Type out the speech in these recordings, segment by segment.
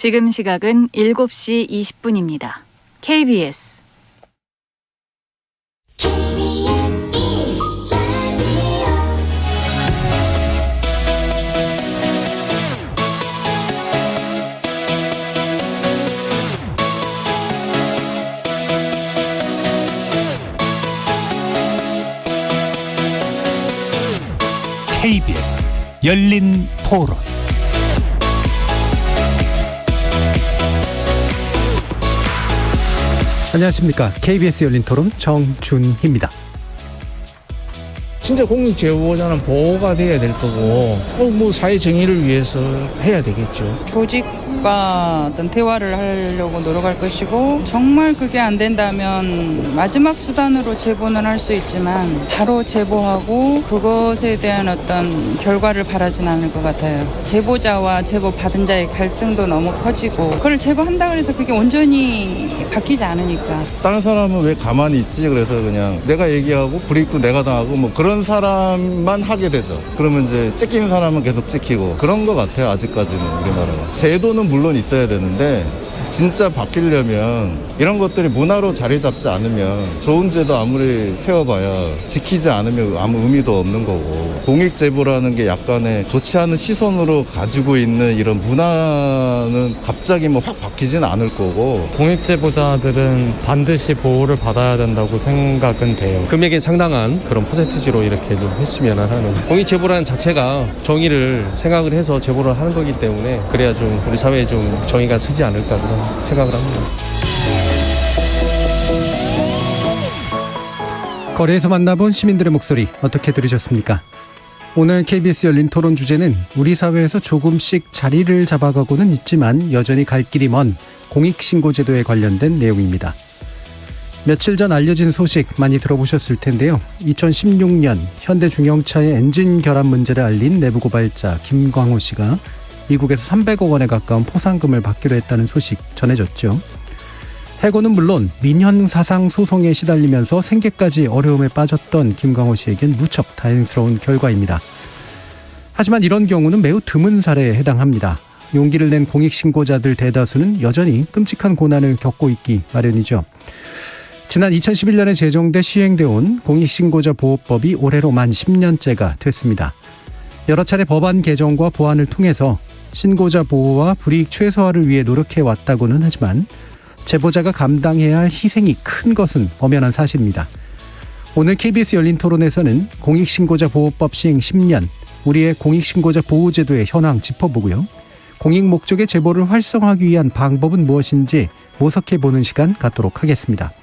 지금 시각은 7시 20분입니다. KBS KBS 열린 토론. 안녕하십니까. KBS 열린 토론 정준희입니다. 진짜 공익제보자는 보호가 돼야 될 거고 뭐 사회 정의를 위해서 해야 되겠죠. 조직과 어떤 대화를 하려고 노력할 것이고 정말 그게 안 된다면 마지막 수단으로 제보는 할 수 있지만 바로 제보하고 그것에 대한 어떤 결과를 바라진 않을 것 같아요. 제보자와 제보 받은 자의 갈등도 너무 커지고 그걸 제보한다고 해서 그게 온전히 바뀌지 않으니까. 다른 사람은 왜 가만히 있지? 그래서 그냥 내가 얘기하고 불이익도 내가 당하고 뭐 그런 사람만 하게 되죠. 그러면 이제 찍힌 사람은 계속 찍히고 그런 것 같아요. 아직까지는 우리나라가. 제도는 물론 있어야 되는데 진짜 바뀌려면 이런 것들이 문화로 자리 잡지 않으면 좋은 제도 아무리 세워봐야 지키지 않으면 아무 의미도 없는 거고, 공익제보라는 게 약간의 좋지 않은 시선으로 가지고 있는 이런 문화는 갑자기 뭐 확 바뀌지는 않을 거고. 공익제보자들은 반드시 보호를 받아야 된다고 생각은 돼요. 금액에 상당한 그런 퍼센티지로 이렇게 좀 했으면 하는, 공익제보라는 자체가 정의를 생각을 해서 제보를 하는 거기 때문에 그래야 좀 우리 사회에 좀 정의가 서지 않을까 그런 생각을 합니다. 거리에서 만나본 시민들의 목소리 어떻게 들으셨습니까? 오늘 KBS 열린 토론 주제는 우리 사회에서 조금씩 자리를 잡아가고는 있지만 여전히 갈 길이 먼 공익신고제도에 관련된 내용입니다. 며칠 전 알려진 소식 많이 들어보셨을 텐데요. 2016년 현대중형차의 엔진 결함 문제를 알린 내부 고발자 김광호 씨가 미국에서 300억 원에 가까운 포상금을 받기로 했다는 소식 전해졌죠. 해고는 물론 민형사상 소송에 시달리면서 생계까지 어려움에 빠졌던 김광호 씨에겐 무척 다행스러운 결과입니다. 하지만 이런 경우는 매우 드문 사례에 해당합니다. 용기를 낸 공익신고자들 대다수는 여전히 끔찍한 고난을 겪고 있기 마련이죠. 지난 2011년에 제정돼 시행돼 온 공익신고자 보호법이 올해로 만 10년째가 됐습니다. 여러 차례 법안 개정과 보완을 통해서 신고자 보호와 불이익 최소화를 위해 노력해왔다고는 하지만 제보자가 감당해야 할 희생이 큰 것은 엄연한 사실입니다. 오늘 KBS 열린 토론에서는 공익신고자 보호법 시행 10년, 우리의 공익신고자 보호제도의 현황 짚어보고요. 공익 목적의 제보를 활성화하기 위한 방법은 무엇인지 모색해보는 시간 갖도록 하겠습니다.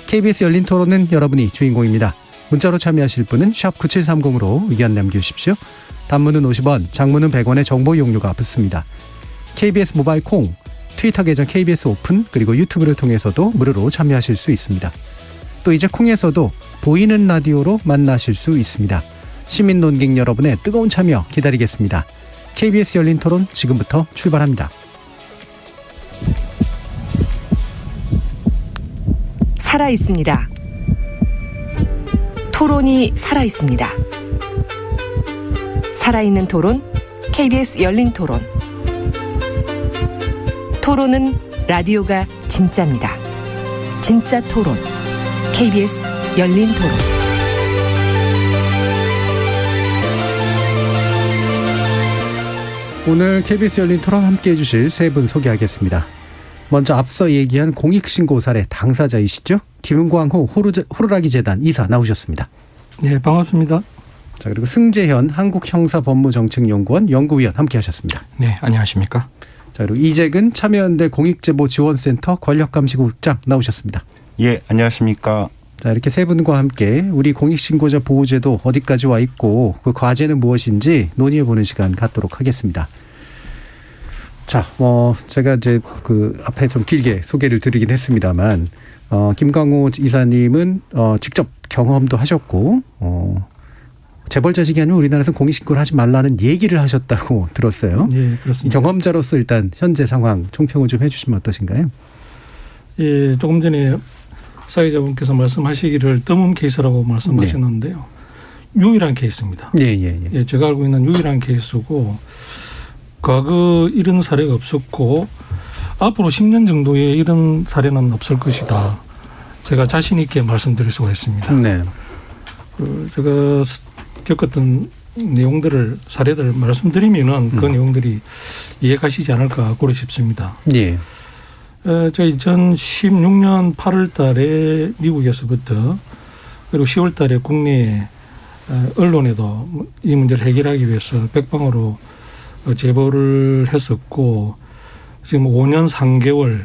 KBS 열린 토론은 여러분이 주인공입니다. 문자로 참여하실 분은 샵 9730으로 의견 남겨주십시오. 단문은 50원, 장문은 100원의 정보 이용료가 붙습니다. KBS 모바일 콩, 트위터 계정 KBS 오픈, 그리고 유튜브를 통해서도 무료로 참여하실 수 있습니다. 또 이제 콩에서도 보이는 라디오로 만나실 수 있습니다. 시민 논객 여러분의 뜨거운 참여 기다리겠습니다. KBS 열린 토론 지금부터 출발합니다. 살아있습니다. 토론이 살아있습니다. 살아있는 토론, KBS 열린 토론. 토론은 라디오가 진짜입니다. 진짜 토론, KBS 열린 토론. 오늘 KBS 열린 토론 함께해 주실 세 분 소개하겠습니다. 먼저 앞서 얘기한 공익신고 사례 당사자이시죠? 김광호 호루라기 재단 이사 나오셨습니다. 네, 반갑습니다. 자, 그리고 승재현 한국형사법무정책연구원 연구위원 함께하셨습니다. 네, 안녕하십니까? 자, 그리고 이재근 참여연대 공익제보지원센터 권력감시국장 나오셨습니다. 예, 안녕하십니까? 자, 이렇게 세 분과 함께 우리 공익신고자 보호제도 어디까지 와 있고 그 과제는 무엇인지 논의해보는 시간 갖도록 하겠습니다. 자, 제가 이제 그 앞에 좀 길게 소개를 드리긴 했습니다만, 김광호 이사님은 직접 경험도 하셨고, 재벌자식이 아니면 우리나라에서 공익신고를 하지 말라는 얘기를 하셨다고 들었어요. 네, 그렇습니다. 경험자로서 일단 현재 상황 총평을 좀 해주시면 어떠신가요? 예, 조금 전에 사회자분께서 말씀하시기를 드문 케이스라고 말씀하셨는데요. 유일한 케이스입니다. 예. 예, 제가 알고 있는 유일한 케이스고, 과거 이런 사례가 없었고 앞으로 10년 정도에 이런 사례는 없을 것이다. 제가 자신 있게 말씀드릴 수가 있습니다. 네. 제가 겪었던 내용들을 사례들 말씀드리면은 그 내용들이 이해가시지 않을까 고려 싶습니다. 예. 제가 2016년 8월 달에 미국에서부터 그리고 10월 달에 국내 언론에도 이 문제를 해결하기 위해서 백방으로 제보를 했었고 지금 5년 3개월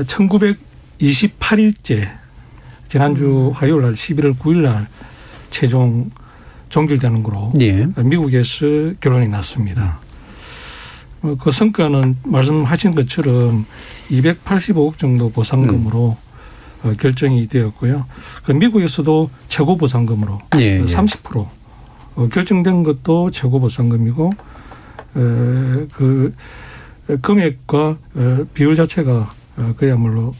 1928일째 지난주 화요일 날 11월 9일 날 최종 종결되는 거로 예. 미국에서 결론이 났습니다. 그 성과는 말씀하신 것처럼 285억 정도 보상금으로 결정이 되었고요. 그 미국에서도 최고 보상금으로 예, 예. 30% 결정된 것도 최고 보상금이고 그 금액과 비율 자체가 그야말로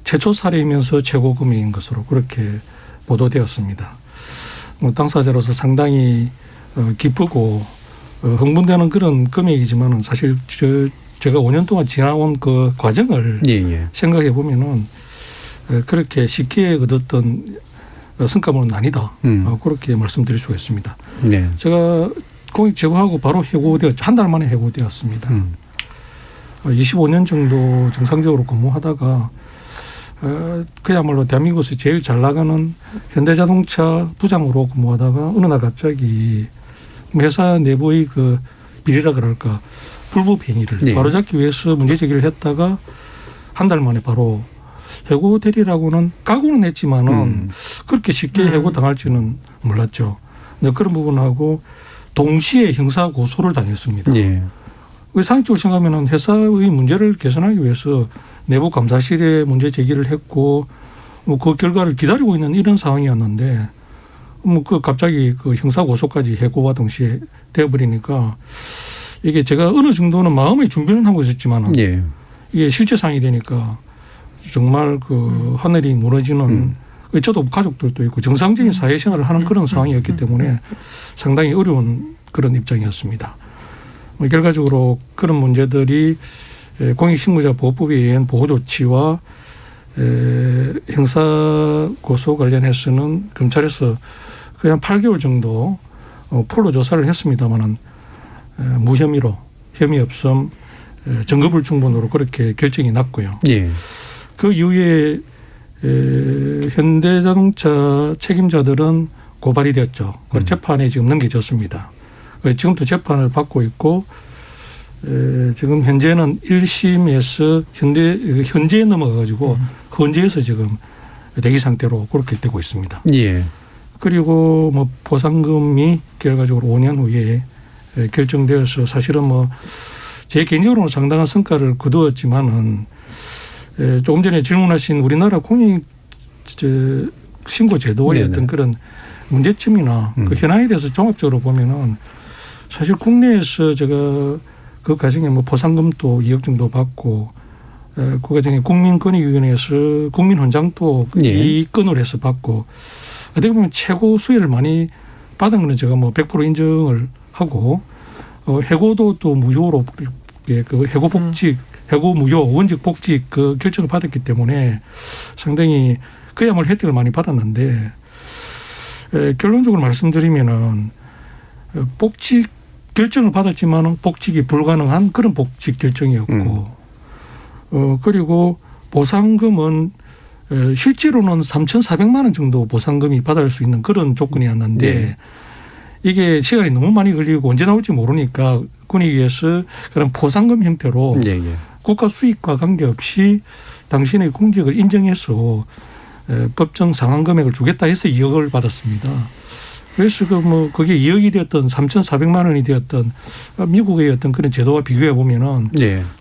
최초 사례이면서 최고 금액인 것으로 그렇게 보도되었습니다. 당사자로서 상당히 기쁘고 흥분되는 그런 금액이지만은 사실 제가 5년 동안 지나온 그 과정을 생각해 보면은 그렇게 쉽게 얻었던 성과물은 아니다. 그렇게 말씀드릴 수가 있습니다. 네. 제가 공익 제보하고 바로 해고되었죠. 한 달 만에 해고되었습니다. 25년 정도 정상적으로 근무하다가 그야말로 대한민국에서 제일 잘 나가는 현대자동차 부장으로 근무하다가 어느 날 갑자기 회사 내부의 그 비리라 그럴까 불법 행위를 바로잡기 위해서 문제 제기를 했다가 한 달 만에 바로 해고되리라고는 각오는 했지만은 그렇게 쉽게 해고당할지는 몰랐죠. 그런 부분하고 동시에 형사 고소를 당했습니다. 상식적으로 생각하면 회사의 문제를 개선하기 위해서 내부 감사실에 문제 제기를 했고 뭐 그 결과를 기다리고 있는 이런 상황이었는데 뭐 그 갑자기 그 형사 고소까지 해고와 동시에 되어버리니까 이게 제가 어느 정도는 마음의 준비는 하고 있었지만은 이게 실제 상황이 되니까 정말 그 하늘이 무너지는 저도 가족들도 있고 정상적인 사회생활을 하는 그런 상황이었기 때문에 상당히 어려운 그런 입장이었습니다. 결과적으로 그런 문제들이 공익신고자 보호법에 의한 보호조치와 형사고소 관련해서는 검찰에서 거의 한 8개월 정도 풀로 조사를 했습니다마는 무혐의로 혐의 없음 증거불충분으로 그렇게 결정이 났고요. 그 이후에 현대자동차 책임자들은 고발이 되었죠. 재판에 지금 넘겨졌습니다. 지금도 재판을 받고 있고 지금 현재는 1심에서 현재에 넘어가가지고 헌재에서 지금 대기 상태로 그렇게 되고 있습니다. 그리고 뭐 보상금이 결과적으로 5년 후에 결정되어서 사실은 뭐 제 개인적으로는 상당한 성과를 거두었지만은 조금 전에 질문하신 우리나라 공익 신고 제도의 어떤 그런 문제점이나 그 현황에 대해서 종합적으로 보면은 사실 국내에서 제가 그 과정에 뭐 보상금도 2억 정도 받고 그 과정에 국민권익위원회에서 국민훈장도 이 건으로 해서 받고 어떻게 보면 최고 수혜를 많이 받은 거는 제가 뭐 100% 인정을 하고 해고도 또 무효로 그 해고 복직, 해고 무효, 원직 복직 그 결정을 받았기 때문에 상당히 그야말로 혜택을 많이 받았는데 결론적으로 말씀드리면은 복직 결정을 받았지만은 복직이 불가능한 그런 복직 결정이었고 그리고 보상금은 실제로는 3,400만 원 정도 보상금이 받을 수 있는 그런 조건이었는데 이게 시간이 너무 많이 걸리고 언제 나올지 모르니까 군익위에서 그런 보상금 형태로 국가 수익과 관계없이 당신의 공직을 인정해서 법정 상환 금액을 주겠다 해서 2억을 받았습니다. 그래서 그게 2억이 되었던 3,400만 원이 되었던 미국의 어떤 그런 제도와 비교해 보면은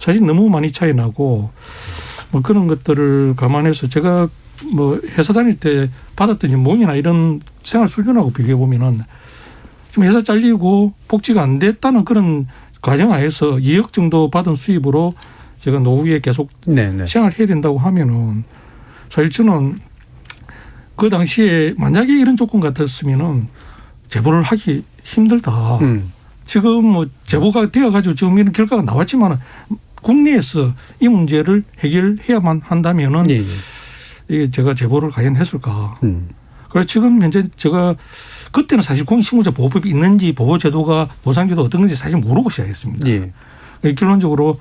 사실 너무 많이 차이 나고 뭐 그런 것들을 감안해서 제가 뭐 회사 다닐 때 받았던 연봉이나 이런 생활 수준하고 비교해 보면은 좀 회사 잘리고 복지가 안 됐다는 그런 과정 하에서 2억 정도 받은 수입으로 제가 노후에 계속 생활해야 된다고 하면은 사실 저는 그 당시에 만약에 이런 조건 같았으면은 제보를 하기 힘들다. 지금 뭐 제보가 되어가지고 지금 이런 결과가 나왔지만 국내에서 이 문제를 해결해야만 한다면은 예. 이게 제가 제보를 과연 했을까. 그래서 지금 현재 제가 그때는 사실 공익신고자 보호법이 있는지 보호제도가 보상제도 어떤 건지 사실 모르고 시작했습니다. 예. 결론적으로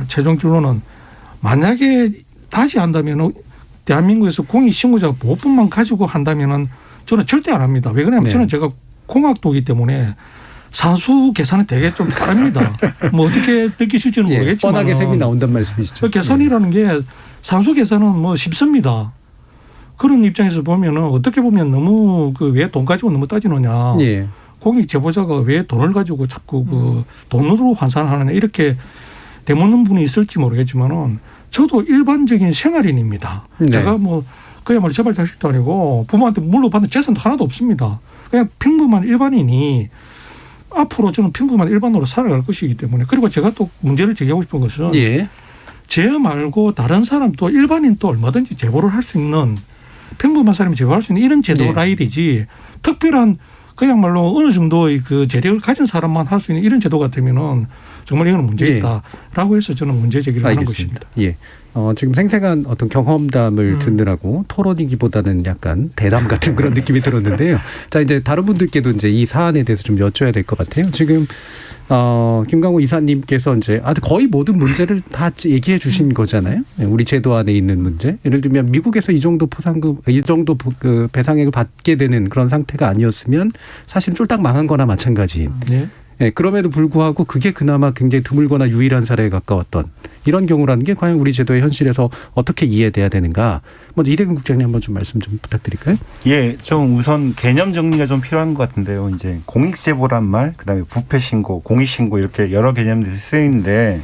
최종 결론은 만약에 다시 한다면 대한민국에서 공익신고자 보호법만 가지고 한다면 저는 절대 안 합니다. 왜 그러냐면 네. 저는 제가 공학도이기 때문에 산수 계산은 되게 좀 다릅니다. 뭐 어떻게 느끼실지는 예. 모르겠지만 뻔하게 셈이 나온단 말씀이시죠. 계산이라는 게 산수 계산은 뭐 쉽습니다. 그런 입장에서 보면은 어떻게 보면 너무 그 왜 돈 가지고 너무 따지느냐. 예. 공익 제보자가 왜 돈을 가지고 자꾸 그 돈으로 환산하느냐 이렇게 되묻는 분이 있을지 모르겠지만은 저도 일반적인 생활인입니다. 네. 제가 뭐 그야말로 재벌 자식도 아니고 부모한테 물려받는 재산도 하나도 없습니다. 그냥 평범한 일반인이 앞으로 저는 평범한 일반으로 살아갈 것이기 때문에 그리고 제가 또 문제를 제기하고 싶은 것은 예. 제 말고 다른 사람 또 일반인 또 얼마든지 제보를 할 수 있는 평범한 사람이 제보할 수 있는 이런 제도 예. 라인이지 특별한 그야말로 어느 정도의 그 재력을 가진 사람만 할 수 있는 이런 제도 같으면은 정말 이거는 문제 있다라고 해서 저는 문제 제기를 하는 것입니다. 예. 지금 생생한 어떤 경험담을 듣느라고 토론이기보다는 약간 대담 같은 그런 느낌이 들었는데요. 자, 이제 다른 분들께도 이제 이 사안에 대해서 좀 여쭤야 될 것 같아요. 지금 김강호 이사님께서 이제 거의 모든 문제를 다 얘기해 주신 거잖아요. 우리 제도 안에 있는 문제. 예를 들면 미국에서 이 정도 그 배상액을 받게 되는 그런 상태가 아니었으면 사실 쫄딱 망한 거나 마찬가지인. 네. 예, 그럼에도 불구하고 그게 그나마 굉장히 드물거나 유일한 사례에 가까웠던 이런 경우라는 게 과연 우리 제도의 현실에서 어떻게 이해돼야 되는가. 먼저 이대근 국장님 한번 좀 말씀 좀 부탁드릴까요? 예, 좀 우선 개념 정리가 좀 필요한 것 같은데요. 이제 공익제보란 말, 그다음에 부패신고, 공익신고 이렇게 여러 개념들이 쓰이는데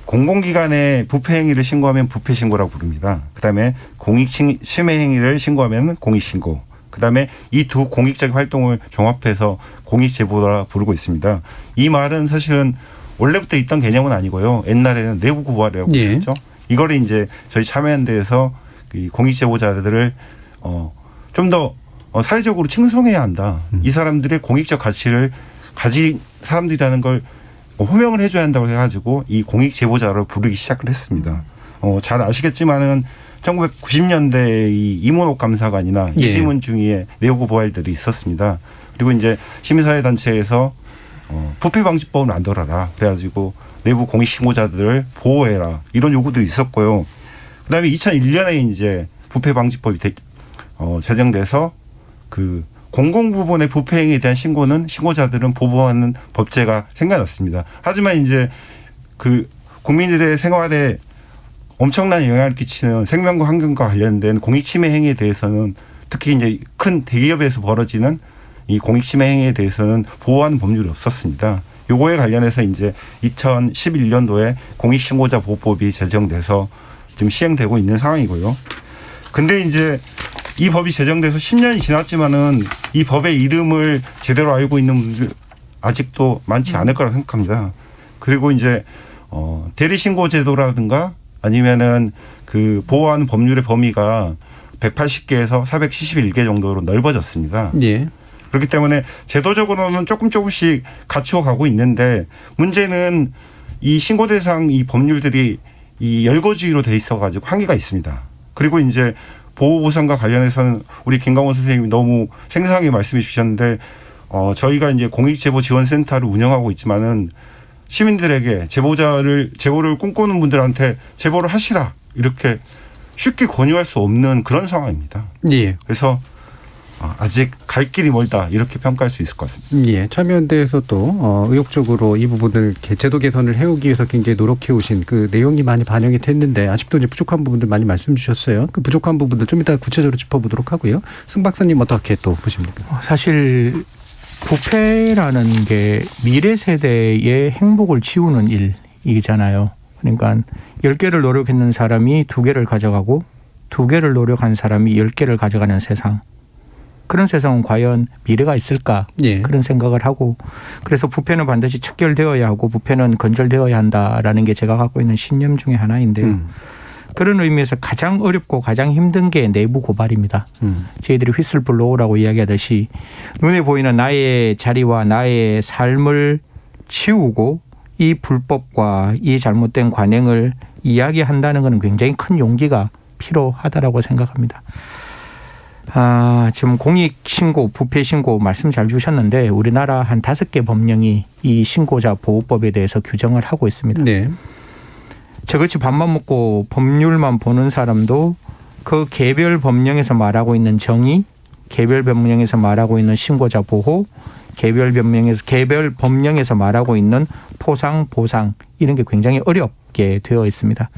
공공기관에 부패 행위를 신고하면 부패신고라고 부릅니다. 그다음에 공익침해 행위를 신고하면 공익신고. 그다음에 이 두 공익적 활동을 종합해서 공익제보라 부르고 있습니다. 이 말은 사실은 원래부터 있던 개념은 아니고요. 옛날에는 내부 고발이라고 했었죠. 이거를 이제 저희 참여연대에서 이 공익제보자들을 좀 더 사회적으로 칭송해야 한다. 이 사람들의 공익적 가치를 가진 사람들이라는 걸 호명을 해줘야 한다고 해가지고 이 공익제보자로 부르기 시작을 했습니다. 잘 아시겠지만은 1990년대에 이 이문옥 감사관이나 이시문 중위에 내부 고발들이 있었습니다. 그리고 이제 시민사회단체에서 부패방지법을 만들어라. 그래가지고 내부 공익신고자들을 보호해라. 이런 요구도 있었고요. 그다음에 2001년에 이제 부패방지법이 제정돼서 그 공공 부분의 부패 행위에 대한 신고는 신고자들은 보호하는 법제가 생겨났습니다. 하지만 이제 그 국민들의 생활에 엄청난 영향을 끼치는 생명과 환경과 관련된 공익침해 행위에 대해서는 특히 이제 큰 대기업에서 벌어지는 이 공익침해 행위에 대해서는 보호하는 법률이 없었습니다. 요거에 관련해서 이제 2011년도에 공익신고자 보호법이 제정돼서 지금 시행되고 있는 상황이고요. 근데 이제 이 법이 제정돼서 10년이 지났지만은 이 법의 이름을 제대로 알고 있는 분들 아직도 많지 않을 거라고 생각합니다. 그리고 이제 대리신고 제도라든가 아니면은 그 보호하는 법률의 범위가 180개에서 471개 정도로 넓어졌습니다. 예. 그렇기 때문에 제도적으로는 조금씩 갖추어 가고 있는데 문제는 이 신고 대상 이 법률들이 이 열거주의로 돼 있어 가지고 한계가 있습니다. 그리고 이제 보호보상과 관련해서는 우리 김강호 선생님이 너무 생생하게 말씀해 주셨는데 저희가 이제 공익제보지원센터를 운영하고 있지만은 시민들에게 제보를 꿈꾸는 분들한테 제보를 하시라 이렇게 쉽게 권유할 수 없는 그런 상황입니다. 예. 그래서 아직 갈 길이 멀다 이렇게 평가할 수 있을 것 같습니다. 예, 참여연대에서 또 의욕적으로 이 부분을 제도 개선을 해오기 위해서 굉장히 노력해 오신 그 내용이 많이 반영이 됐는데 아직도 이제 부족한 부분들 많이 말씀 주셨어요. 그 부족한 부분들 좀 이따 구체적으로 짚어보도록 하고요. 승 박사님 어떻게 또 보십니까? 사실 부패라는 게 미래 세대의 행복을 지우는 일이잖아요. 그러니까 10개를 노력했는 사람이 2개를 가져가고 2개를 노력한 사람이 10개를 가져가는 세상. 그런 세상은 과연 미래가 있을까? 예. 그런 생각을 하고 그래서 부패는 반드시 척결되어야 하고 부패는 건절되어야 한다라는 게 제가 갖고 있는 신념 중에 하나인데요. 그런 의미에서 가장 어렵고 가장 힘든 게 내부 고발입니다. 저희들이 휘슬 블로우라고 이야기하듯이 눈에 보이는 나의 자리와 나의 삶을 치우고 이 불법과 이 잘못된 관행을 이야기한다는 것은 굉장히 큰 용기가 필요하다라고 생각합니다. 지금 공익신고, 부패신고 말씀 잘 주셨는데 우리나라 한 5개 법령이 이 신고자 보호법에 대해서 규정을 하고 있습니다. 네. 저같이 밥만 먹고 법률만 보는 사람도 그 개별 법령에서 말하고 있는 정의, 개별 법령에서 말하고 있는 신고자 보호, 개별 법령에서 말하고 있는 포상, 보상 이런 게 굉장히 어렵게 되어 있습니다.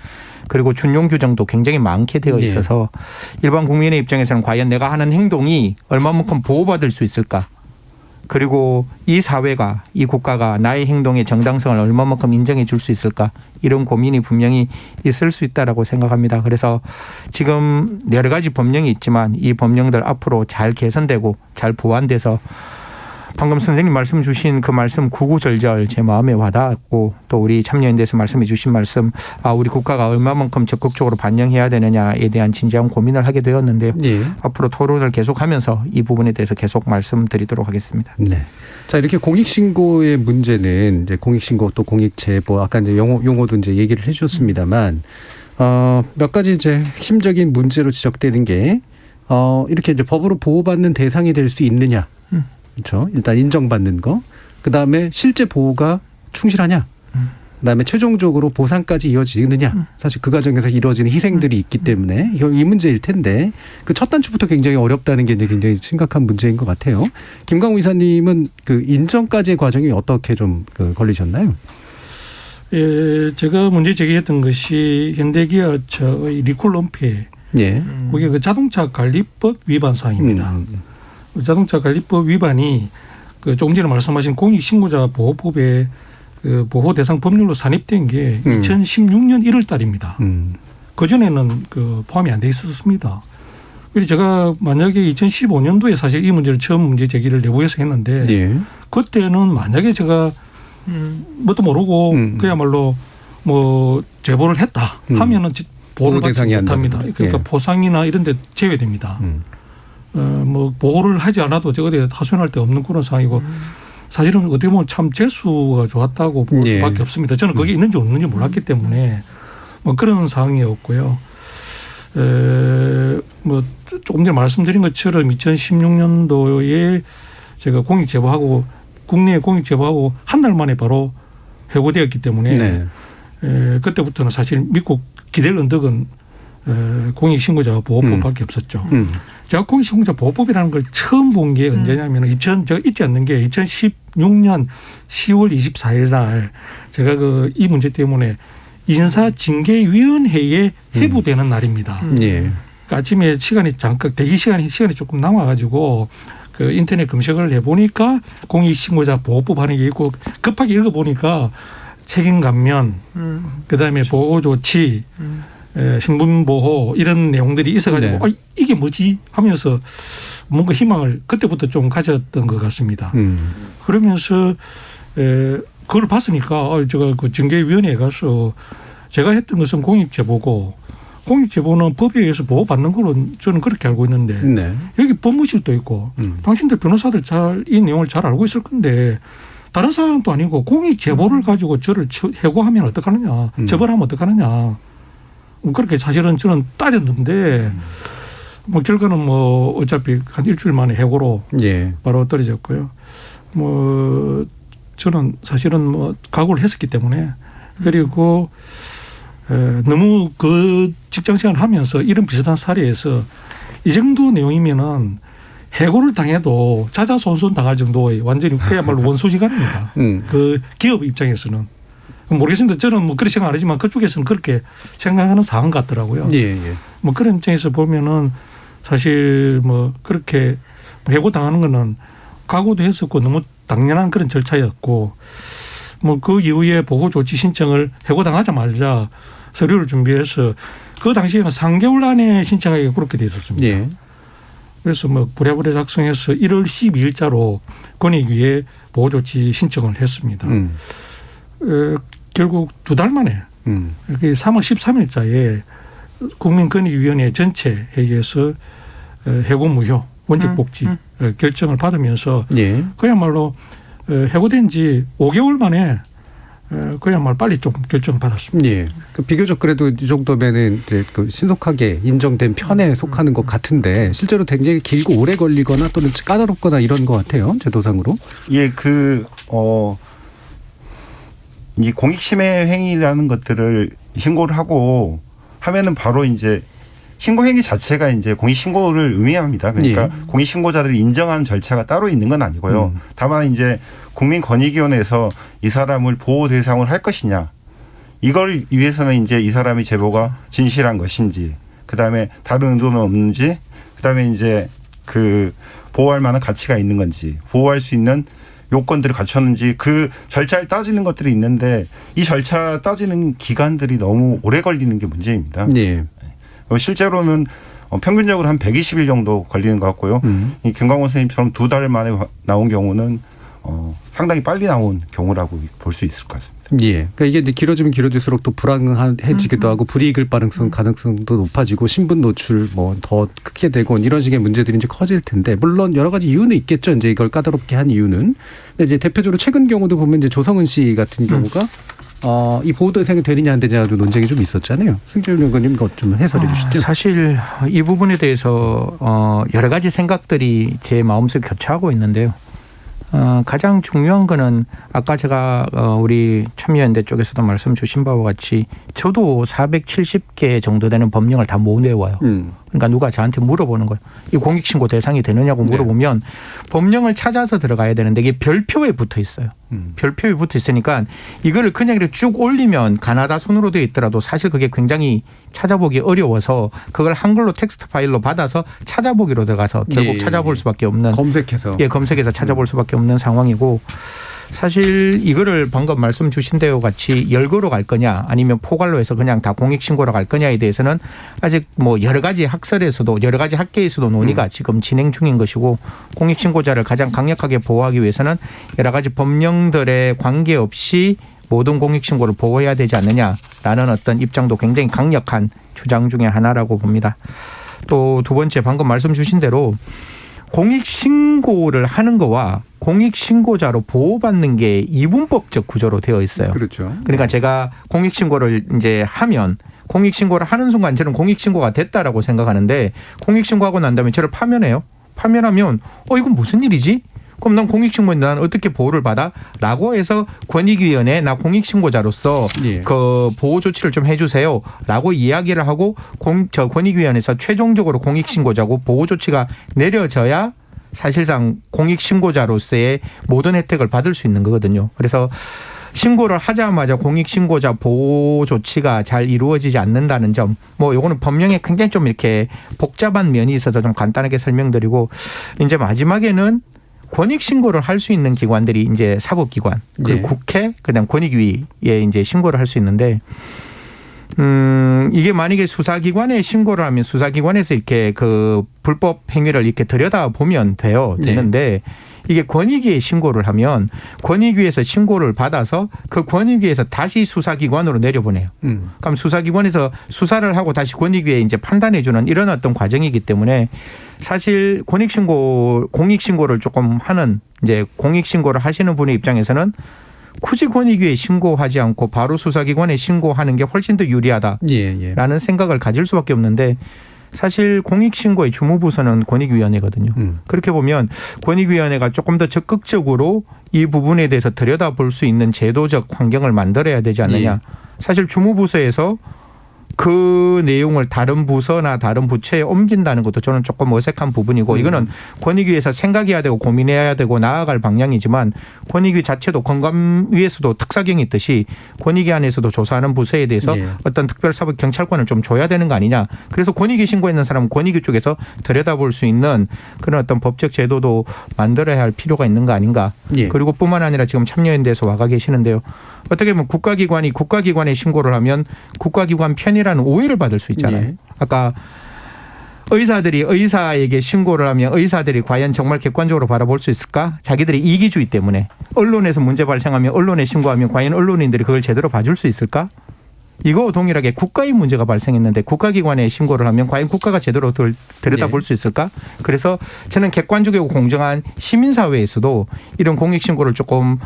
그리고 준용 규정도 굉장히 많게 되어 있어서 일반 국민의 입장에서는 과연 내가 하는 행동이 얼마만큼 보호받을 수 있을까? 그리고 이 사회가, 이 국가가 나의 행동의 정당성을 얼마만큼 인정해 줄 수 있을까? 이런 고민이 분명히 있을 수 있다라고 생각합니다. 그래서 지금 여러 가지 법령이 있지만 이 법령들 앞으로 잘 개선되고 잘 보완돼서 방금 선생님 말씀 주신 그 말씀 구구절절 제 마음에 와닿았고 또 우리 참여연대에서 말씀해 주신 말씀 우리 국가가 얼마만큼 적극적으로 반영해야 되느냐에 대한 진지한 고민을 하게 되었는데요. 네. 앞으로 토론을 계속하면서 이 부분에 대해서 계속 말씀드리도록 하겠습니다. 네. 자, 이렇게 공익신고의 문제는 이제 공익신고 또 공익제보 아까 이제 용어도 이제 얘기를 해주셨습니다만 몇 가지 이제 핵심적인 문제로 지적되는 게 이렇게 이제 법으로 보호받는 대상이 될 수 있느냐. 그렇죠. 일단 인정받는 거. 그다음에 실제 보호가 충실하냐. 그다음에 최종적으로 보상까지 이어지느냐. 사실 그 과정에서 이루어지는 희생들이 있기 때문에 이 문제일 텐데 그 첫 단추부터 굉장히 어렵다는 게 이제 굉장히 심각한 문제인 것 같아요. 김광우 이사님은 그 인정까지의 과정이 어떻게 좀 걸리셨나요? 예, 제가 문제 제기했던 것이 현대기아차의 리콜 은폐. 예. 그게 그 자동차 관리법 위반 사항입니다. 자동차 관리법 위반이 그 조금 전에 말씀하신 공익신고자 보호법에 그 보호 대상 법률로 산입된 게 2016년 1월 달입니다. 그전에는 그 포함이 안 돼 있었습니다. 그래서 제가 만약에 2015년도에 사실 이 문제를 처음 문제 제기를 내부에서 했는데 그때는 만약에 제가 뭣도 모르고 그야말로 뭐 제보를 했다 하면은 보호를 받지 못합니다. 그러니까 보상이나 이런 데 제외됩니다. 뭐 보호를 하지 않아도 제가 어디 하소연할 데 없는 그런 상황이고 사실은 어떻게 보면 참 재수가 좋았다고 볼 수밖에 없습니다. 저는 거기에 있는지 없는지 몰랐기 때문에 뭐 그런 상황이었고요. 뭐 조금 전에 말씀드린 것처럼 2016년도에 제가 공익제보하고 국내에 공익제보하고 한 달 만에 바로 해고되었기 때문에 그때부터는 사실 믿고 기댈 언덕은 공익신고자 보호법밖에 없었죠. 제가 공익신고자 보호법이라는 걸 처음 본 게 언제냐면 제가 잊지 않는 게 2016년 10월 24일 날 제가 이 문제 때문에 인사징계위원회에 회부되는 날입니다. 그러니까 아침에 대기 시간이 조금 남아가지고 그 인터넷 검색을 해보니까 공익신고자 보호법 하는 게 있고 급하게 읽어보니까 책임감면 그다음에 보호조치 신분보호 이런 내용들이 있어가지고 이게 뭐지 하면서 뭔가 희망을 그때부터 좀 가졌던 것 같습니다. 그러면서 그걸 봤으니까 제가 그 징계위원회에 가서 제가 했던 것은 공익제보고 공익제보는 법에 의해서 보호받는 걸로 저는 그렇게 알고 있는데 여기 법무실도 있고 당신들 변호사들 이 내용을 잘 알고 있을 건데 다른 사람도 아니고 공익제보를 가지고 저를 해고하면 어떡하느냐 처벌하면 어떡하느냐 그렇게 사실은 저는 따졌는데 뭐 결과는 뭐 어차피 한 일주일 만에 해고로 바로 떨어졌고요. 뭐 저는 사실은 뭐 각오를 했었기 때문에 그리고 너무 그 직장생활을 하면서 이런 비슷한 사례에서 이 정도 내용이면은 해고를 당해도 자자손손 당할 정도의 완전히 그야말로 원수지간입니다. 그 기업 입장에서는. 모르겠습니다. 저는 뭐 그렇게 생각 안 하지만 그쪽에서는 그렇게 생각하는 상황 같더라고요. 뭐 그런 입장에서 보면은 사실 뭐 그렇게 해고 당하는 거는 각오도 했었고 너무 당연한 그런 절차였고 뭐 그 이후에 보호 조치 신청을 해고 당하자마자 서류를 준비해서 그 당시에는 3개월 안에 신청하기가 그렇게 돼 있었습니다. 그래서 뭐 부랴부랴 작성해서 1월 12일자로 권익위에 보호 조치 신청을 했습니다. 결국 2달 만에 3월 13일자에 국민권익위원회 전체 회의에서 해고 무효 원칙 복지 결정을 받으면서 예. 그야말로 해고된 지 5개월 만에 그야말로 빨리 좀 결정을 받았습니다. 예. 그 비교적 그래도 이 정도면은 이제 그 신속하게 인정된 편에 속하는 것 같은데 실제로 굉장히 길고 오래 걸리거나 또는 까다롭거나 이런 것 같아요. 제도상으로. 예, 이 공익침해 행위라는 것들을 신고를 하고 하면은 바로 이제 신고 행위 자체가 이제 공익신고를 의미합니다. 그러니까 예. 공익신고자들을 인정하는 절차가 따로 있는 건 아니고요. 다만 이제 국민권익위원회에서 이 사람을 보호 대상으로 할 것이냐. 이걸 위해서는 이제 이 사람의 제보가 진실한 것인지, 그다음에 다른 의도는 없는지, 그다음에 이제 그 보호할 만한 가치가 있는 건지, 보호할 수 있는 요건들을 갖췄는지 그 절차를 따지는 것들이 있는데 이 절차 따지는 기간들이 너무 오래 걸리는 게 문제입니다. 예. 실제로는 평균적으로 한 120일 정도 걸리는 것 같고요. 이 김광원 선생님처럼 2달 만에 나온 경우는 상당히 빨리 나온 경우라고 볼 수 있을 것 같습니다. 예. 그러니까 이게 이제 길어지면 길어질수록 또 불안해지기도 하고 불이익을 가능성도 높아지고 신분 노출 뭐 더 크게 되고 이런 식의 문제들이 이제 커질 텐데 물론 여러 가지 이유는 있겠죠. 이제 이걸 까다롭게 한 이유는. 근데 이제 대표적으로 최근 경우도 보면 이제 조성은 씨 같은 경우가 이 보호 대상이 되느냐 안 되느냐 논쟁이 좀 있었잖아요. 승철 의원님 것 좀 해설해 주시죠. 사실 이 부분에 대해서 여러 가지 생각들이 제 마음속에 교차하고 있는데요. 가장 중요한 거는 아까 제가 우리 참여연대 쪽에서도 말씀 주신 바와 같이 저도 470개 정도 되는 법령을 다 못 외워요. 그러니까 누가 저한테 물어보는 거예요. 이 공익신고 대상이 되느냐고 물어보면 법령을 찾아서 들어가야 되는데 이게 별표에 붙어 있어요. 별표에 붙어 있으니까 이거를 그냥 이렇게 쭉 올리면 가나다 순으로 되어 있더라도 사실 그게 굉장히 찾아보기 어려워서 그걸 한글로 텍스트 파일로 받아서 찾아보기로 들어가서 결국 찾아볼 수밖에 없는 검색해서 찾아볼 수밖에 없는 상황이고 사실 이거를 방금 말씀 주신 대로 같이 열거로 갈 거냐 아니면 포괄로 해서 그냥 다 공익신고로 갈 거냐에 대해서는 아직 뭐 여러 가지 학설에서도 여러 가지 학계에서도 논의가 지금 진행 중인 것이고 공익신고자를 가장 강력하게 보호하기 위해서는 여러 가지 법령들에 관계없이 모든 공익신고를 보호해야 되지 않느냐라는 어떤 입장도 굉장히 강력한 주장 중에 하나라고 봅니다. 또 두 번째 방금 말씀 주신 대로 공익신고를 하는 거와 공익신고자로 보호받는 게 이분법적 구조로 되어 있어요. 그렇죠. 그러니까 제가 공익신고를 이제 하면 공익신고를 하는 순간 저는 공익신고가 됐다라고 생각하는데 공익신고하고 난 다음에 저를 파면해요. 파면하면 이건 무슨 일이지? 그럼 난 공익신고인데 난 어떻게 보호를 받아? 라고 해서 권익위원회 나 공익신고자로서 그 보호 조치를 좀 해주세요. 라고 이야기를 하고 저 권익위원회에서 최종적으로 공익신고자고 보호 조치가 내려져야 사실상 공익신고자로서의 모든 혜택을 받을 수 있는 거거든요. 그래서 신고를 하자마자 공익신고자 보호 조치가 잘 이루어지지 않는다는 점, 뭐 요거는 법령에 굉장히 좀 이렇게 복잡한 면이 있어서 좀 간단하게 설명드리고 이제 마지막에는 권익 신고를 할 수 있는 기관들이 이제 사법기관, 그리고 국회, 그다음 권익위에 이제 신고를 할 수 있는데, 이게 만약에 수사기관에 신고를 하면 수사기관에서 이렇게 그 불법 행위를 이렇게 들여다 보면 되는데 이게 권익위에 신고를 하면 권익위에서 신고를 받아서 그 권익위에서 다시 수사기관으로 내려보내요. 그럼 수사기관에서 수사를 하고 다시 권익위에 이제 판단해 주는 이런 어떤 과정이기 때문에 사실 공익신고를 조금 하는 이제 공익신고를 하시는 분의 입장에서는 굳이 권익위에 신고하지 않고 바로 수사기관에 신고하는 게 훨씬 더 유리하다라는 생각을 가질 수밖에 없는데 사실 공익신고의 주무부서는 권익위원회거든요. 그렇게 보면 권익위원회가 조금 더 적극적으로 이 부분에 대해서 들여다볼 수 있는 제도적 환경을 만들어야 되지 않느냐. 사실 주무부서에서 그 내용을 다른 부서나 다른 부처에 옮긴다는 것도 저는 조금 어색한 부분이고 이거는 권익위에서 생각해야 되고 고민해야 되고 나아갈 방향이지만 권익위 자체도 건감위에서도 특사경이 있듯이 권익위 안에서도 조사하는 부서에 대해서 어떤 특별사법경찰권을 좀 줘야 되는 거 아니냐. 그래서 권익위 신고했는 사람은 권익위 쪽에서 들여다볼 수 있는 그런 어떤 법적 제도도 만들어야 할 필요가 있는 거 아닌가. 그리고 뿐만 아니라 지금 참여연대에서 와가 계시는데요. 어떻게 보면 국가기관에 신고를 하면 국가기관 편이라는 오해를 받을 수 있잖아요. 아까 의사들이 의사에게 신고를 하면 의사들이 과연 정말 객관적으로 바라볼 수 있을까? 자기들이 이기주의 때문에 언론에서 문제 발생하면 언론에 신고하면 과연 언론인들이 그걸 제대로 봐줄 수 있을까? 이거와 동일하게 국가의 문제가 발생했는데 국가기관에 신고를 하면 과연 국가가 제대로 들여다볼 수 있을까? 그래서 저는 객관적이고 공정한 시민사회에서도 이런 공익신고를 조금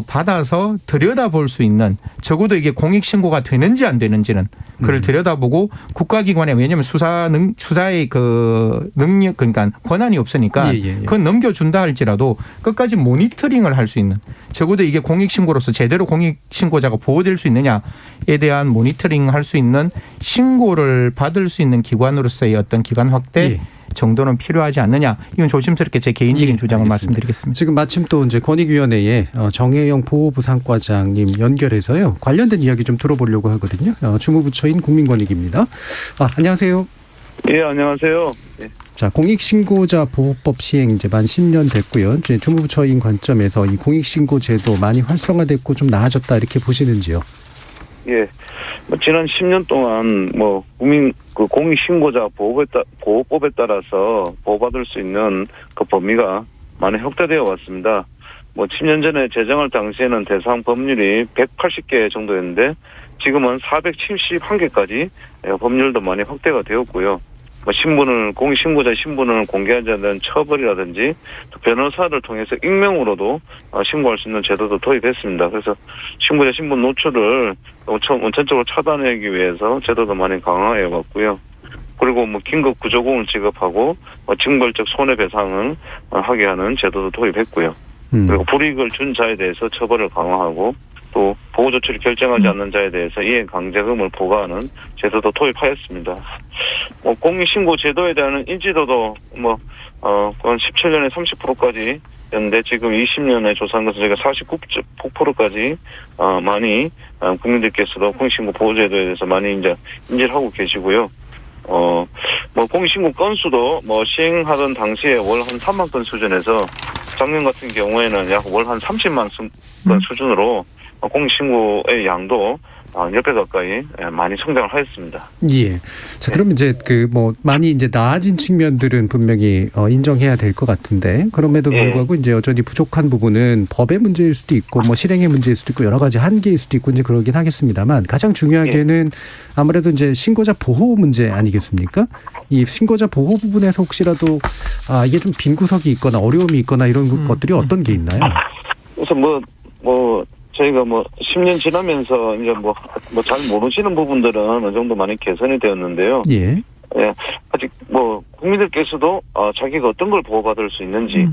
받아서 들여다볼 수 있는, 적어도 이게 공익신고가 되는지 안 되는지는 그걸 들여다보고 국가기관에, 왜냐하면 수사의 그 능력, 그러니까 권한이 없으니까 그건 넘겨준다 할지라도 끝까지 모니터링을 할 수 있는, 적어도 이게 공익신고로서 제대로 공익신고자가 보호될 수 있느냐에 대한 모니터링 할 수 있는, 신고를 받을 수 있는 기관으로서의 어떤 기관 확대 정도는 필요하지 않느냐. 이건 조심스럽게 제 개인적인 주장을 알겠습니다. 말씀드리겠습니다. 지금 마침 또 이제 권익위원회에 정혜영 보호부상과장님 연결해서요, 관련된 이야기 좀 들어보려고 하거든요. 주무부처인 국민권익입니다. 안녕하세요. 예, 안녕하세요. 예. 자, 공익신고자 보호법 시행 이제 만 10년 됐고요. 이제 주무부처인 관점에서 이 공익신고 제도 많이 활성화됐고 좀 나아졌다 이렇게 보시는지요? 예. 지난 10년 동안 공익신고자 보호법에 따라서 보호받을 수 있는 그 범위가 많이 확대되어 왔습니다. 10년 전에 제정할 당시에는 대상 법률이 180개 정도였는데 지금은 471개까지 법률도 많이 확대가 되었고요. 공익신고자 신분을 공개하지 않는 처벌이라든지 또 변호사를 통해서 익명으로도 신고할 수 있는 제도도 도입했습니다. 그래서 신고자 신분 노출을 원천적으로 차단하기 위해서 제도도 많이 강화해 왔고요. 그리고 긴급 구조금을 지급하고 징벌적 손해배상을 하게 하는 제도도 도입했고요. 그리고 불이익을 준 자에 대해서 처벌을 강화하고 또 보호조치를 결정하지 않는 자에 대해서 이행 강제금을 부과하는 제도도 도입하였습니다. 공익신고 제도에 대한 인지도도 17년에 30%까지 였는데 지금 20년에 조사한 것은 저희가 49%까지 많이 국민들께서도 공익신고 보호제도에 대해서 많이 이제 인지를 하고 계시고요. 공익신고 건수도 시행하던 당시에 월 한 3만 건 수준에서 작년 같은 경우에는 약 월 한 30만 건 수준으로 공익신고의 양도 10배 가까이 많이 성장을 하였습니다. 예. 자, 그러면 이제 많이 이제 나아진 측면들은 분명히 인정해야 될 것 같은데, 그럼에도 불구하고 이제 여전히 부족한 부분은 법의 문제일 수도 있고 실행의 문제일 수도 있고 여러 가지 한계일 수도 있고 이제 그러긴 하겠습니다만, 가장 중요하게는 아무래도 이제 신고자 보호 문제 아니겠습니까? 이 신고자 보호 부분에서 혹시라도 이게 좀 빈 구석이 있거나 어려움이 있거나 이런 것들이 어떤 게 있나요? 그래서 저희가 10년 지나면서 이제 잘 모르시는 부분들은 어느 정도 많이 개선이 되었는데요. 예. 예. 아직 국민들께서도 자기가 어떤 걸 보호받을 수 있는지,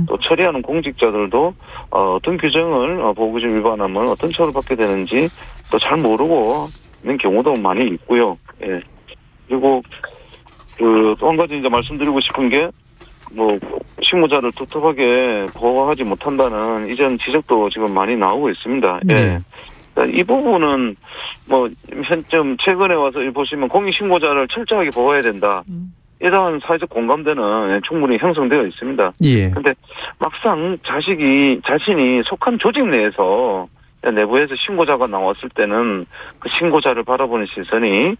또 처리하는 공직자들도 어떤 규정을 보호규정 위반하면 어떤 처벌을 받게 되는지 또 잘 모르고 있는 경우도 많이 있고요. 예. 그리고 또 한 가지 이제 말씀드리고 싶은 게 신고자를 두텁하게 보호하지 못한다는 이전 지적도 지금 많이 나오고 있습니다. 예. 이 부분은 현점 최근에 와서 보시면 공익신고자를 철저하게 보호해야 된다. 이러한 사회적 공감대는 충분히 형성되어 있습니다. 예. 근데 막상 자신이 속한 조직 내에서 내부에서 신고자가 나왔을 때는 그 신고자를 바라보는 시선이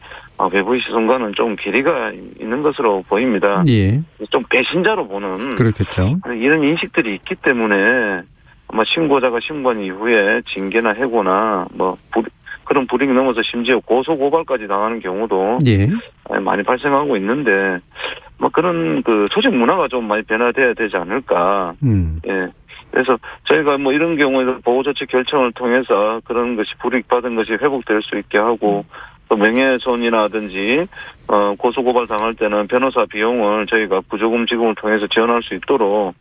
외부의 시선과는 좀 괴리가 있는 것으로 보입니다. 예. 좀 배신자로 보는 그렇겠죠. 이런 인식들이 있기 때문에 아마 신고자가 신고한 이후에 징계나 해고나 그런 불이익 넘어서 심지어 고소 고발까지 당하는 경우도 많이 발생하고 있는데 그런 조직 문화가 좀 많이 변화돼야 되지 않을까. 예. 그래서 저희가 이런 경우에도 보호조치 결정을 통해서 그런 것이 불이익받은 것이 회복될 수 있게 하고 또 명예훼손이라든지 고소고발 당할 때는 변호사 비용을 저희가 구조금 지급을 통해서 지원할 수 있도록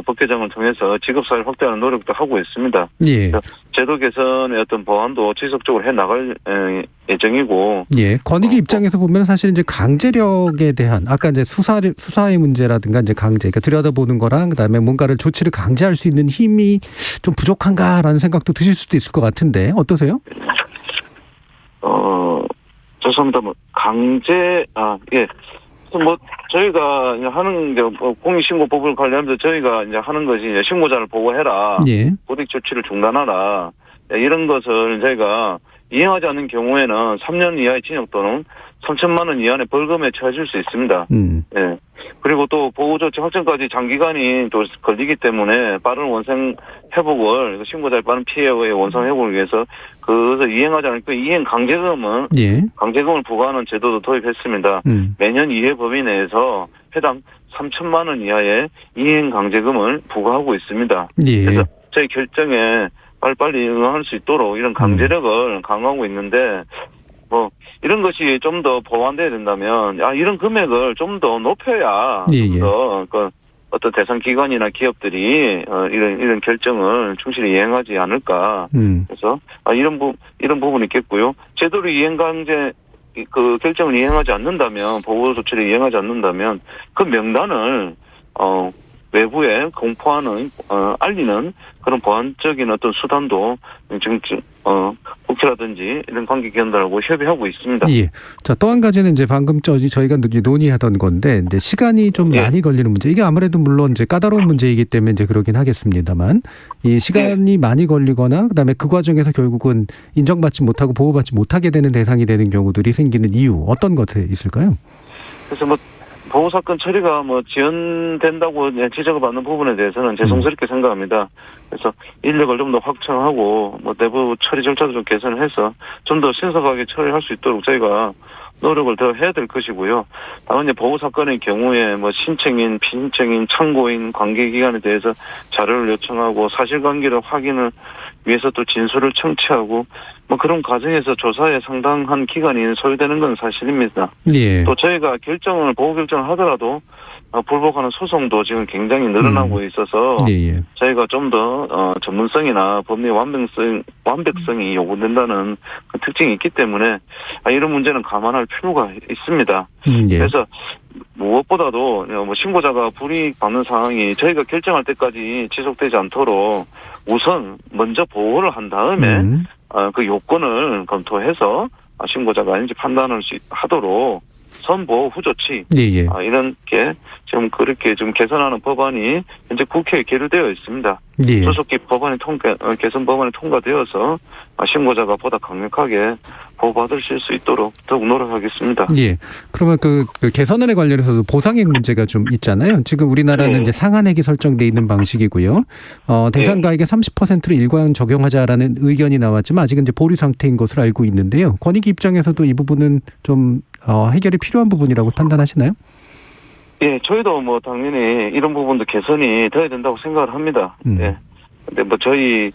법 개정을 통해서 지급사를 확대하는 노력도 하고 있습니다. 예. 제도 개선의 어떤 보완도 지속적으로 해 나갈 예정이고. 예. 권익위 입장에서 보면 사실 이제 강제력에 대한 아까 이제 수사의 문제라든가 이제 그러니까 들여다보는 거랑 그다음에 뭔가를 조치를 강제할 수 있는 힘이 좀 부족한가라는 생각도 드실 수도 있을 것 같은데 어떠세요? 죄송합니다. 예. 저희가 하는 게 공익신고법을 관련해서 저희가 이제 하는 것이 이제 신고자를 보호해라. 불이익 조치를 중단하라. 이런 것을 저희가 이행하지 않는 경우에는 3년 이하의 징역 또는 3천만 원 이하의 벌금에 처해질 수 있습니다. 예. 그리고 또 보호조치 확정까지 장기간이 또 걸리기 때문에 빠른 원생 회복을 신고자의 빠른 피해의 원상 회복을 위해서 그것을 이행하지 않을 경우 이행 강제금은 강제금을 부과하는 제도도 도입했습니다. 매년 이해 범위 내에서 회당 3천만 원 이하의 이행 강제금을 부과하고 있습니다. 그래서 저희 결정에 빨리빨리 응할 수 있도록 이런 강제력을 강화하고 있는데 뭐 이런 것이 좀 더 보완돼야 된다면 이런 금액을 좀 더 높여야 좀 더 그 어떤 대상 기관이나 기업들이 이런 결정을 충실히 이행하지 않을까. 그래서 이런 부분이 있겠고요. 제도로 이행 강제 그 결정을 이행하지 않는다면 보호 조치를 이행하지 않는다면 그 명단을 외부에 공포하는 알리는 그런 보완적인 어떤 수단도 지금 국회라든지 이런 관계기관들하고 협의하고 있습니다. 예. 자, 또 한 가지는 이제 방금 저희가 논의하던 건데 이제 시간이 좀 많이 걸리는 문제. 이게 아무래도 물론 이제 까다로운 문제이기 때문에 이제 그러긴 하겠습니다만 이 시간이 많이 걸리거나 그다음에 그 과정에서 결국은 인정받지 못하고 보호받지 못하게 되는 대상이 되는 경우들이 생기는 이유 어떤 것이 있을까요? 그래서 보호사건 처리가 지연된다고 지적을 받는 부분에 대해서는 죄송스럽게 생각합니다. 그래서 인력을 좀 더 확충하고 내부 처리 절차도 좀 개선을 해서 좀 더 신속하게 처리할 수 있도록 저희가 노력을 더 해야 될 것이고요. 다만 보호사건의 경우에 신청인, 피신청인, 참고인, 관계기관에 대해서 자료를 요청하고 사실관계를 확인을 위해서 또 진술을 청취하고 그런 과정에서 조사에 상당한 기간이 소요되는 건 사실입니다. 또 저희가 보호 결정을 하더라도 불복하는 소송도 지금 굉장히 늘어나고 있어서 저희가 좀 더 전문성이나 법리 완벽성이 요구된다는 그 특징이 있기 때문에 이런 문제는 감안할 필요가 있습니다. 그래서 무엇보다도 신고자가 불이익 받는 상황이 저희가 결정할 때까지 지속되지 않도록 우선 먼저 보호를 한 다음에 그 요건을 검토해서 신고자가 아닌지 판단을 하도록 선보호 후조치 이런 게 지금 그렇게 좀 개선하는 법안이 현재 국회에 계류되어 있습니다. 소속기 법안이 개선 법안이 통과되어서 신고자가 보다 강력하게 보호받으실 수 있도록 더욱 노력하겠습니다. 그러면 그 개선안에 관련해서도 보상액 문제가 좀 있잖아요. 지금 우리나라는 이제 상한액이 설정돼 있는 방식이고요. 대상가액의 30%를 일괄 적용하자라는 의견이 나왔지만 아직은 이제 보류 상태인 것으로 알고 있는데요. 권익위 입장에서도 이 부분은 좀 해결이 필요한 부분이라고 판단하시나요? 예, 저희도 당연히 이런 부분도 개선이 돼야 된다고 생각을 합니다. 근데 저희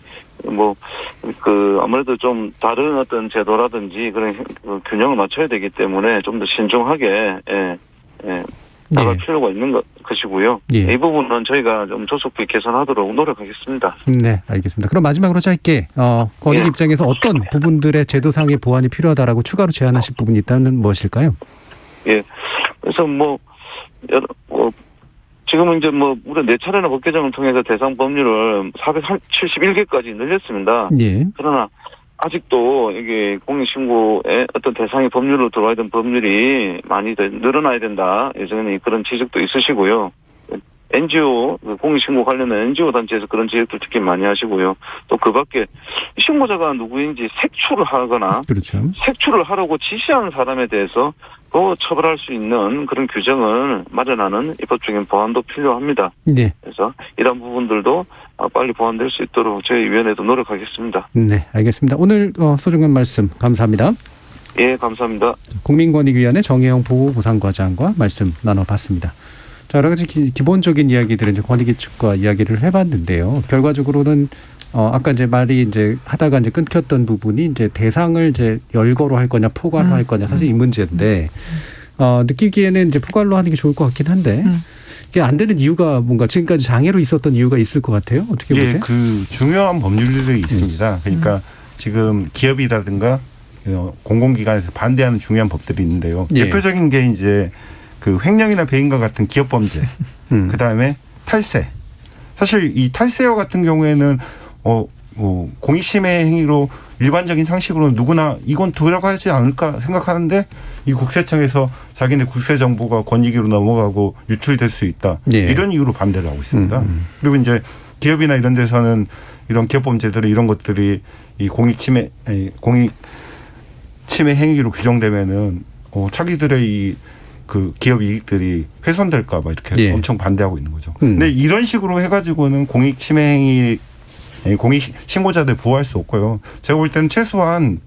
아무래도 좀 다른 어떤 제도라든지 그런 균형을 맞춰야 되기 때문에 좀 더 신중하게 나갈 필요가 있는 것이고요. 이 부분은 저희가 좀 조속히 개선하도록 노력하겠습니다. 네, 알겠습니다. 그럼 마지막으로 짧게 권익 입장에서 어떤 부분들의 제도상의 보완이 필요하다라고 추가로 제안하실 부분이 있다면 무엇일까요? 그래서 지금은 이제 우리 4차례나 법 개정을 통해서 대상 법률을 471개까지 늘렸습니다. 그러나 아직도 이게 공익신고의 어떤 대상의 법률로 들어와야 되는 법률이 많이 늘어나야 된다. 예전에 그런 지적도 있으시고요. NGO, 공익신고 관련된 NGO 단체에서 그런 지적도 특히 많이 하시고요. 또 그 밖에 신고자가 누구인지 색출을 하거나 색출을 하라고 지시하는 사람에 대해서 또 처벌할 수 있는 그런 규정을 마련하는 입법적인 보완도 필요합니다. 그래서 이런 부분들도 빨리 보완될 수 있도록 저희 위원회도 노력하겠습니다. 네, 알겠습니다. 오늘 소중한 말씀 감사합니다. 예, 감사합니다. 국민권익위원회 정혜영 보호보상과장과 말씀 나눠봤습니다. 자, 여러 가지 기본적인 이야기들을 이제 권익위 측과 이야기를 해봤는데요. 결과적으로는 아까 이제 말이 이제 하다가 이제 끊겼던 부분이 이제 대상을 이제 열거로 할 거냐 포괄로 할 거냐 사실 이 문제인데 느끼기에는 이제 포괄로 하는 게 좋을 것 같긴 한데 이게 안 되는 이유가 뭔가 지금까지 장애로 있었던 이유가 있을 것 같아요. 어떻게 보세요? 그 중요한 법률들이 있습니다. 그러니까 지금 기업이라든가 공공기관에서 반대하는 중요한 법들이 있는데요. 대표적인 게 이제 그 횡령이나 배임과 같은 기업 범죄, 그 다음에 탈세. 사실 이 탈세와 같은 경우에는 공익침해 행위로 일반적인 상식으로 누구나 이건 들어가지 않을까 생각하는데 이 국세청에서 자기네 국세 정보가 권익위로 넘어가고 유출될 수 있다. 이런 이유로 반대를 하고 있습니다. 그리고 이제 기업이나 이런 데서는 이런 기업 범죄들은 이런 것들이 이 공익침해, 공익 침해 행위로 규정되면은 자기들의 이 그 기업 이익들이 훼손될까 봐 이렇게 예. 엄청 반대하고 있는 거죠. 근데 이런 식으로 해가지고는 공익 침해 행위 공익 신고자들 보호할 수 없고요. 제가 볼 때는 최소한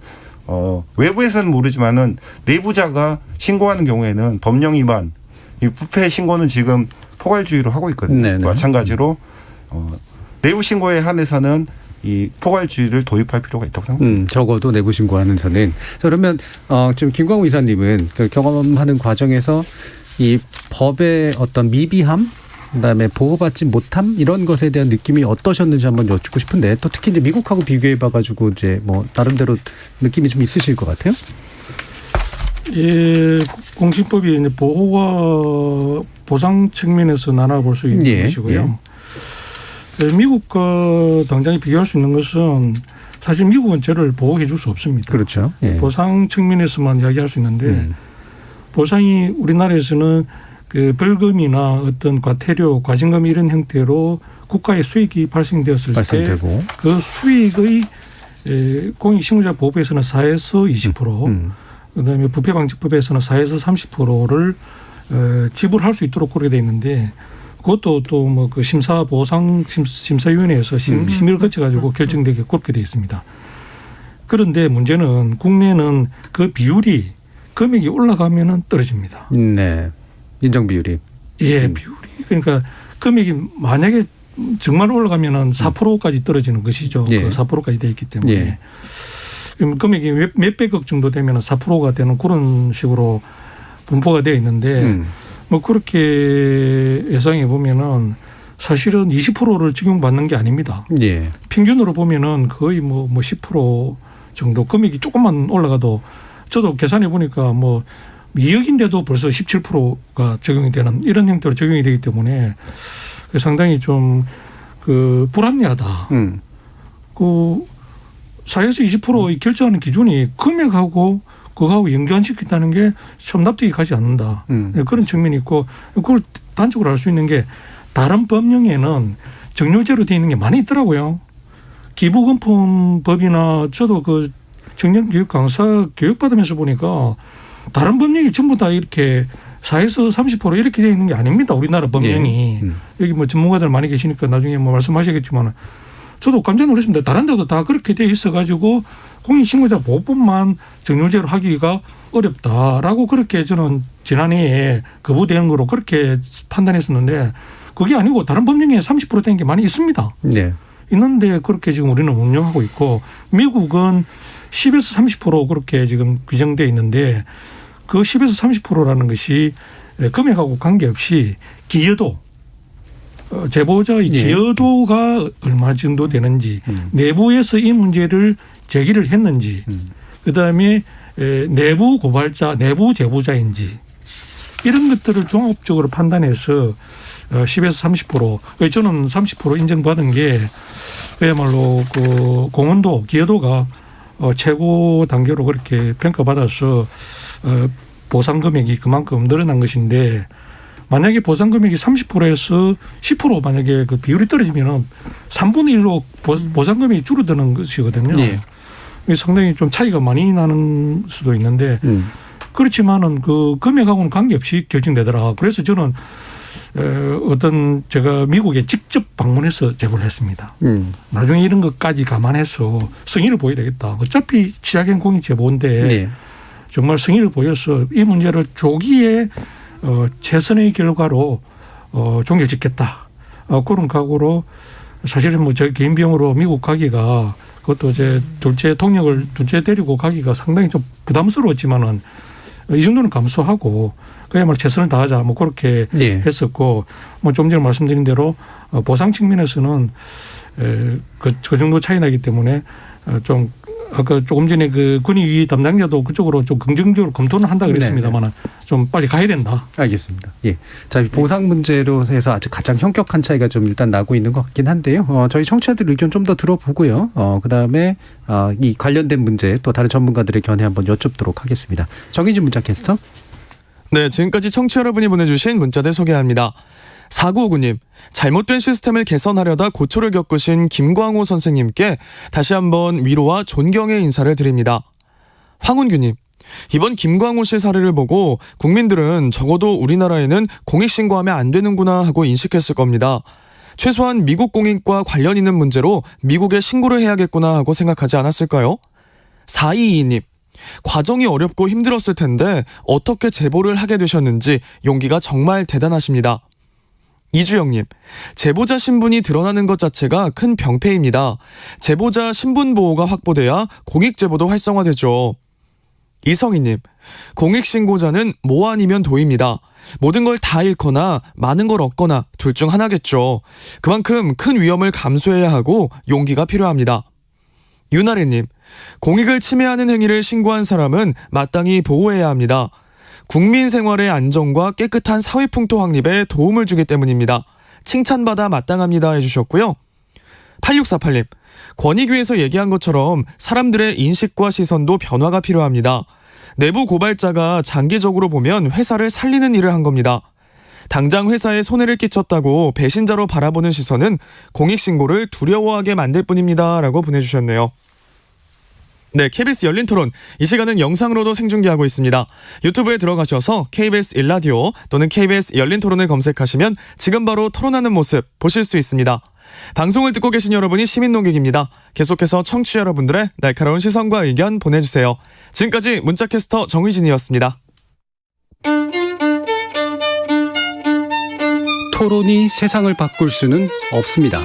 외부에서는 모르지만은 내부자가 신고하는 경우에는 법령 위반, 이 부패 신고는 지금 포괄주의로 하고 있거든요. 네네. 마찬가지로 내부 신고에 한해서는 이 포괄주의를 도입할 필요가 있다고 생각합니다. 적어도 내부 신고하는 선은. 자, 그러면 지금 김광우 이사님은 그 경험하는 과정에서 이 법의 어떤 미비함, 그다음에 보호받지 못함 이런 것에 대한 느낌이 어떠셨는지 한번 여쭙고 싶은데, 또 특히 이제 미국하고 비교해봐가지고 이제 뭐 나름대로 느낌이 좀 있으실 것 같아요. 예, 공직법이 이제 보호와 보상 측면에서 나눠볼 수 있는 예, 것이고요. 미국과 당장에 비교할 수 있는 것은 사실 미국은 죄를 보호해 줄 수 없습니다. 그렇죠. 예. 보상 측면에서만 이야기할 수 있는데 보상이 우리나라에서는 그 벌금이나 어떤 과태료, 과징금 이런 형태로 국가의 수익이 발생되었을 때 그 수익의 공익신고자 보호법에서는 4에서 20%, 그다음에 부패방지법에서는 4에서 30%를 지불할 수 있도록 그렇게 돼 있는데, 그것도 또 뭐 그 심사위원회에서 심의를 거쳐가지고 결정되게 그렇게 돼 있습니다. 그런데 문제는 국내는 그 비율이 금액이 올라가면은 떨어집니다. 네, 인정 비율이. 예, 비율이 그러니까 금액이 만약에 정말 올라가면은 4%까지 떨어지는 것이죠. 예. 그 4%까지 돼 있기 때문에. 예. 그럼 금액이 몇백억 정도 되면 4%가 되는 그런 식으로 분포가 되어 있는데 뭐 그렇게 예상해 보면은 사실은 20%를 적용받는 게 아닙니다. 예. 평균으로 보면은 거의 뭐 10% 정도 금액이 조금만 올라가도, 저도 계산해 보니까 뭐 2억인데도 벌써 17%가 적용이 되는 이런 형태로 적용이 되기 때문에 상당히 좀 그 불합리하다. 그 4에서 20%의 결정하는 기준이 금액하고 그거하고 연관시킨다는 게 참 납득이 가지 않는다. 그런 측면이 있고, 그걸 단적으로 알 수 있는 게 다른 법령에는 정렬제로 되어 있는 게 많이 있더라고요. 기부금품법이나 저도 그 청년교육 강사 교육받으면서 보니까 다른 법령이 전부 다 이렇게 4에서 30% 이렇게 되어 있는 게 아닙니다. 우리나라 법령이. 여기 뭐 전문가들 많이 계시니까 나중에 뭐 말씀하시겠지만 저도 깜짝 놀랐습니다. 다른 데도 다 그렇게 되어 있어가지고 공익신고자 보호법만 정렬제로 하기가 어렵다라고 그렇게 저는 지난해에 거부되는 거로 그렇게 판단했었는데, 그게 아니고 다른 법령에 30% 된 게 많이 있습니다. 네. 있는데 그렇게 지금 우리는 운영하고 있고, 미국은 10에서 30% 그렇게 지금 규정되어 있는데, 그 10에서 30%라는 것이 금액하고 관계없이 기여도, 제보자의 기여도가 얼마 정도 되는지, 내부에서 이 문제를 제기를 했는지, 그다음에 내부 고발자, 내부 제보자인지, 이런 것들을 종합적으로 판단해서 10에서 30%, 저는 30% 인정받은 게 그야말로 그 공헌도, 기여도가 최고 단계로 그렇게 평가받아서 보상 금액이 그만큼 늘어난 것인데, 만약에 보상 금액이 30%에서 10% 만약에 그 비율이 떨어지면 3분의 1로 보상 금액이 줄어드는 것이거든요. 예. 상당히 좀 차이가 많이 나는 수도 있는데, 그렇지만은 그 금액하고는 관계없이 결정되더라. 그래서 저는 어떤 제가 미국에 직접 방문해서 제보를 했습니다. 나중에 이런 것까지 감안해서 성의를 보여야 되겠다. 어차피 취약행 공익 제보인데 네. 정말 성의를 보여서 이 문제를 조기에 최선의 결과로 종결짓겠다. 그런 각오로, 사실은 뭐 제 개인 비용으로 미국 가기가, 그것도 제 둘째 통역을 데리고 가기가 상당히 좀 부담스러웠지만은 이 정도는 감수하고 그야말로 최선을 다하자, 뭐 그렇게 했었고, 뭐 좀 전에 말씀드린 대로 보상 측면에서는 그 정도 차이 나기 때문에 좀 아까 조금 전에 그 군의위 담당자도 그쪽으로 좀 긍정적으로 검토는 한다 그랬습니다만 좀 빨리 가야 된다. 알겠습니다. 예. 자, 보상 문제로 해서 아주 가장 현격한 차이가 좀 일단 나고 있는 것 같긴 한데요. 저희 청취자들 의견 좀 더 들어보고요. 그다음에 이 관련된 문제 또 다른 전문가들의 견해 한번 여쭙도록 하겠습니다. 정의진 문자캐스터. 네, 지금까지 청취자 여러분이 보내주신 문자들 소개합니다. 4959님, 잘못된 시스템을 개선하려다 고초를 겪으신 김광호 선생님께 다시 한번 위로와 존경의 인사를 드립니다. 황운규님, 이번 김광호 씨 사례를 보고 국민들은 적어도 우리나라에는 공익신고하면 안 되는구나 하고 인식했을 겁니다. 최소한 미국 공익과 관련 있는 문제로 미국에 신고를 해야겠구나 하고 생각하지 않았을까요? 4222님, 과정이 어렵고 힘들었을 텐데 어떻게 제보를 하게 되셨는지 용기가 정말 대단하십니다. 이주영님, 제보자 신분이 드러나는 것 자체가 큰 병폐입니다. 제보자 신분 보호가 확보돼야 공익제보도 활성화되죠. 이성희님, 공익신고자는 뭐 아니면 도입니다. 모든 걸 다 잃거나 많은 걸 얻거나 둘 중 하나겠죠. 그만큼 큰 위험을 감수해야 하고 용기가 필요합니다. 유나래님, 공익을 침해하는 행위를 신고한 사람은 마땅히 보호해야 합니다. 국민 생활의 안정과 깨끗한 사회풍토 확립에 도움을 주기 때문입니다. 칭찬받아 마땅합니다 해주셨고요. 8648님, 권익위에서 얘기한 것처럼 사람들의 인식과 시선도 변화가 필요합니다. 내부 고발자가 장기적으로 보면 회사를 살리는 일을 한 겁니다. 당장 회사에 손해를 끼쳤다고 배신자로 바라보는 시선은 공익신고를 두려워하게 만들 뿐입니다 라고 보내주셨네요. 네, KBS 열린 토론. 이 시간은 영상으로도 생중계하고 있습니다. 유튜브에 들어가셔서 KBS 1라디오 또는 KBS 열린 토론을 검색하시면 지금 바로 토론하는 모습 보실 수 있습니다. 방송을 듣고 계신 여러분이 시민 농객입니다. 계속해서 청취자 여러분들의 날카로운 시선과 의견 보내주세요. 지금까지 문자캐스터 정의진이었습니다. 토론이 세상을 바꿀 수는 없습니다.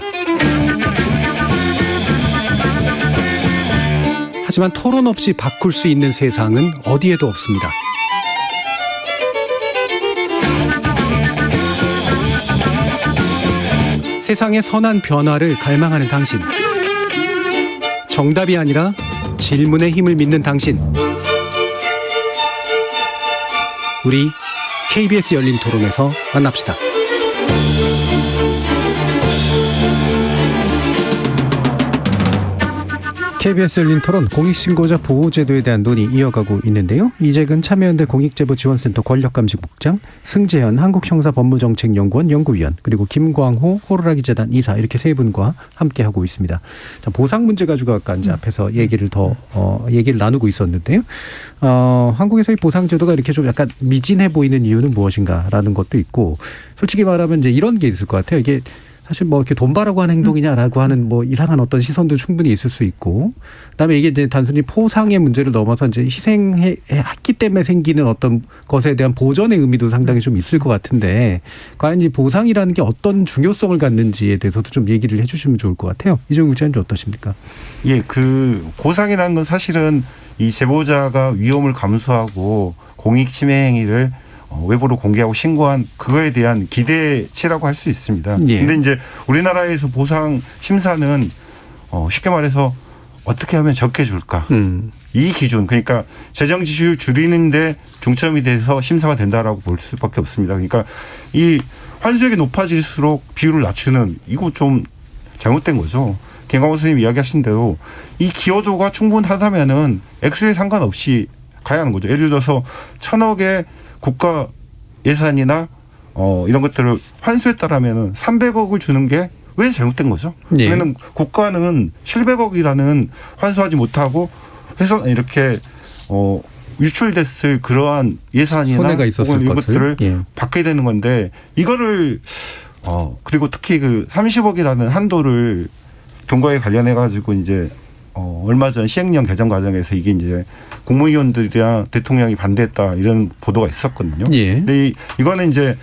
하지만 토론 없이 바꿀 수 있는 세상은 어디에도 없습니다. 세상의 선한 변화를 갈망하는 당신. 정답이 아니라 질문의 힘을 믿는 당신. 우리 KBS 열린 토론에서 만납시다. KBS 열린 토론 공익신고자 보호제도에 대한 논의 이어가고 있는데요. 이재근 참여연대 공익제보지원센터 권력감식국장, 승재현 한국형사법무정책연구원 연구위원, 그리고 김광호 호루라기 재단 이사, 이렇게 세 분과 함께하고 있습니다. 자, 보상 문제 가지고 아까 이제 앞에서 얘기를 나누고 있었는데요. 한국에서의 보상제도가 이렇게 좀 약간 미진해 보이는 이유는 무엇인가라는 것도 있고, 솔직히 말하면 이제 이런 게 있을 것 같아요. 이게 사실 뭐 이렇게 돈 바라고 하는 행동이냐라고 하는 뭐 이상한 어떤 시선도 충분히 있을 수 있고, 그다음에 이게 이제 단순히 포상의 문제를 넘어서 이제 희생했기 때문에 생기는 어떤 것에 대한 보전의 의미도 상당히 좀 있을 것 같은데, 과연 이 보상이라는 게 어떤 중요성을 갖는지에 대해서도 좀 얘기를 해주시면 좋을 것 같아요. 이종국 기자님 어떠십니까? 예, 그 보상이라는 건 사실은 이 제보자가 위험을 감수하고 공익 침해 행위를 외부로 공개하고 신고한 그거에 대한 기대치라고 할 수 있습니다. 예. 근데 이제 우리나라에서 보상 심사는 쉽게 말해서 어떻게 하면 적게 줄까? 이 기준, 그러니까 재정 지출 줄이는데 중점이 돼서 심사가 된다라고 볼 수밖에 없습니다. 그러니까 이 환수액이 높아질수록 비율을 낮추는, 이거 좀 잘못된 거죠. 김광호 선생님 이야기하신 대로 이 기여도가 충분하다면은 액수에 상관없이 가야 하는 거죠. 예를 들어서 1,000억의 국가 예산이나 이런 것들을 환수했다라면은 300억을 주는 게 왜 잘못된 거죠? 예. 그러면 국가는 700억이라는 환수하지 못하고 해서 이렇게 유출됐을 그러한 예산이나 손해가 있었을 이런 것들을 예. 받게 되는 건데, 이거를 그리고 특히 그 30억이라는 한도를 돈과에 관련해 가지고 이제 얼마 전 시행령 개정 과정에서 이게 이제 국무위원들이랑 대통령이 반대했다 이런 보도가 있었거든요. 예. 근데 이거는 이제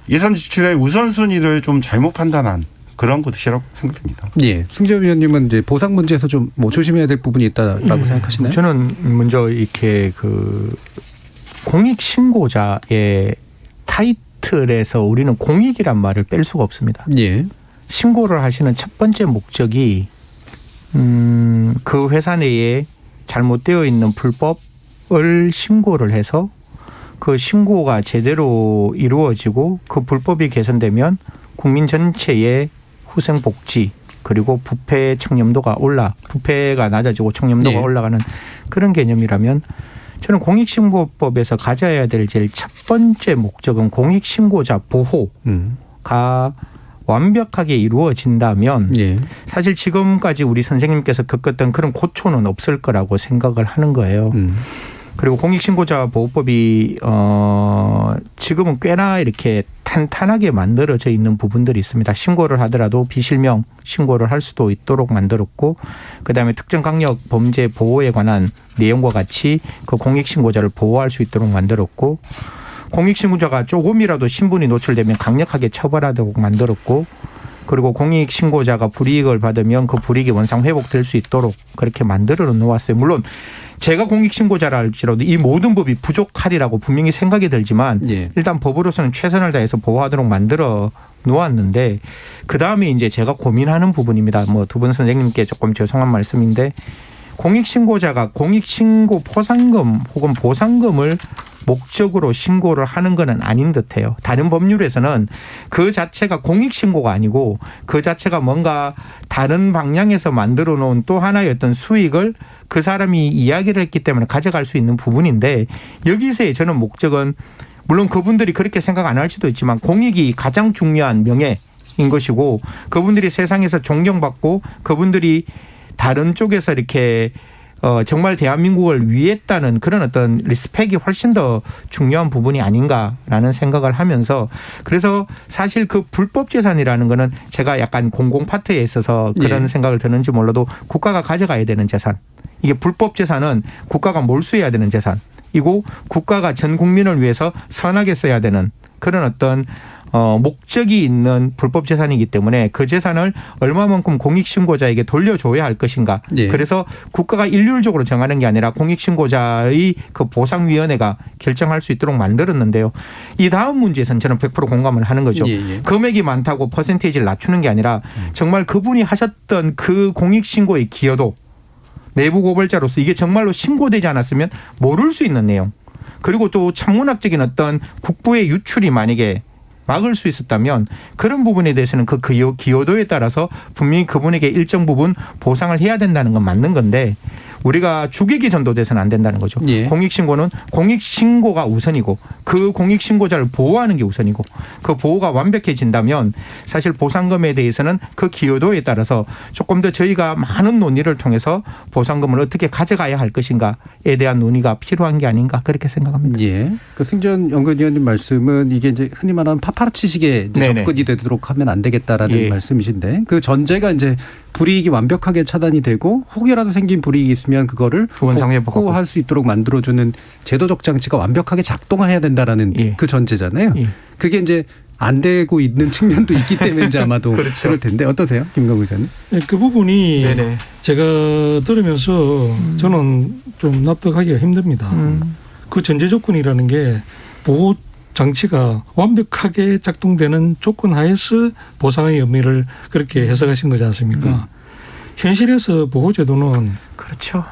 예산 지출의 우선순위를 좀 잘못 판단한 그런 것이라고 생각됩니다. 예. 승재 위원님은 이제 보상 문제에서 좀 뭐 조심해야 될 부분이 있다라고 생각하시나요? 저는 먼저 이렇게 그 공익 신고자의 타이틀에서 우리는 공익이란 말을 뺄 수가 없습니다. 예. 신고를 하시는 첫 번째 목적이 그 회사 내에 잘못되어 있는 불법을 신고를 해서 그 신고가 제대로 이루어지고 그 불법이 개선되면 국민 전체의 후생 복지, 그리고 부패 청렴도가 부패가 낮아지고 청렴도가 예. 올라가는 그런 개념이라면, 저는 공익신고법에서 가져야 될 제일 첫 번째 목적은 공익신고자 보호가 완벽하게 이루어진다면 예. 사실 지금까지 우리 선생님께서 겪었던 그런 고초는 없을 거라고 생각을 하는 거예요. 그리고 공익신고자 보호법이 지금은 꽤나 이렇게 탄탄하게 만들어져 있는 부분들이 있습니다. 신고를 하더라도 비실명 신고를 할 수도 있도록 만들었고, 그다음에 특정 강력 범죄 보호에 관한 내용과 같이 그 공익신고자를 보호할 수 있도록 만들었고, 공익신고자가 조금이라도 신분이 노출되면 강력하게 처벌하도록 만들었고, 그리고 공익신고자가 불이익을 받으면 그 불이익이 원상 회복될 수 있도록 그렇게 만들어 놓았어요. 물론 제가 공익신고자라 할지라도 이 모든 법이 부족하리라고 분명히 생각이 들지만 일단 법으로서는 최선을 다해서 보호하도록 만들어 놓았는데, 그다음에 이제 제가 고민하는 부분입니다. 뭐 두 분 선생님께 조금 죄송한 말씀인데, 공익신고자가 공익신고 포상금 혹은 보상금을 목적으로 신고를 하는 것은 아닌 듯해요. 다른 법률에서는 그 자체가 공익신고가 아니고 그 자체가 뭔가 다른 방향에서 만들어 놓은 또 하나의 어떤 수익을 그 사람이 이야기를 했기 때문에 가져갈 수 있는 부분인데, 여기서의 저는 목적은 물론 그분들이 그렇게 생각 안 할 수도 있지만 공익이 가장 중요한 명예인 것이고, 그분들이 세상에서 존경받고 그분들이 다른 쪽에서 이렇게 정말 대한민국을 위했다는 그런 어떤 리스펙이 훨씬 더 중요한 부분이 아닌가라는 생각을 하면서, 그래서 사실 그 불법 재산이라는 거는 제가 약간 공공 파트에 있어서 그런 생각을 드는지 몰라도 국가가 가져가야 되는 재산, 이게 불법 재산은 국가가 몰수해야 되는 재산이고 국가가 전 국민을 위해서 선하게 써야 되는 그런 어떤 목적이 있는 불법 재산이기 때문에 그 재산을 얼마만큼 공익신고자에게 돌려줘야 할 것인가. 그래서 국가가 일률적으로 정하는 게 아니라 공익신고자의 그 보상위원회가 결정할 수 있도록 만들었는데요. 이 다음 문제에서는 저는 100% 공감을 하는 거죠. 금액이 많다고 퍼센테이지를 낮추는 게 아니라 정말 그분이 하셨던 그 공익신고의 기여도, 내부 고발자로서 이게 정말로 신고되지 않았으면 모를 수 있는 내용, 그리고 또 천문학적인 어떤 국부의 유출이 만약에 막을 수 있었다면 그런 부분에 대해서는 그 기여도에 따라서 분명히 그분에게 일정 부분 보상을 해야 된다는 건 맞는 건데, 우리가 죽이기 전도돼서는 안 된다는 거죠. 공익신고는 공익신고가 우선이고 그 공익신고자를 보호하는 게 우선이고, 그 보호가 완벽해진다면 사실 보상금에 대해서는 그 기여도에 따라서 조금 더 저희가 많은 논의를 통해서 보상금을 어떻게 가져가야 할 것인가에 대한 논의가 필요한 게 아닌가 그렇게 생각합니다. 그 승전 연구위원님 말씀은 이게 이제 흔히 말하는 파파라치식의 접근이 되도록 하면 안 되겠다라는 말씀이신데, 그 전제가 이제 불이익이 완벽하게 차단이 되고 혹여라도 생긴 불이익이 있으면 그거를 복구할 수 있도록 만들어주는 제도적 장치가 완벽하게 작동해야 된다라는 그 전제잖아요. 그게 이제 안 되고 있는 측면도 있기 때문에 이제 아마도 그럴 텐데 어떠세요, 김광우 의사님? 그 부분이 제가 들으면서 저는 좀 납득하기가 힘듭니다. 그 전제 조건이라는 게 보호 장치가 완벽하게 작동되는 조건 하에서 보상의 의미를 그렇게 해석하신 거지 않습니까? 현실에서 보호제도는 그렇죠.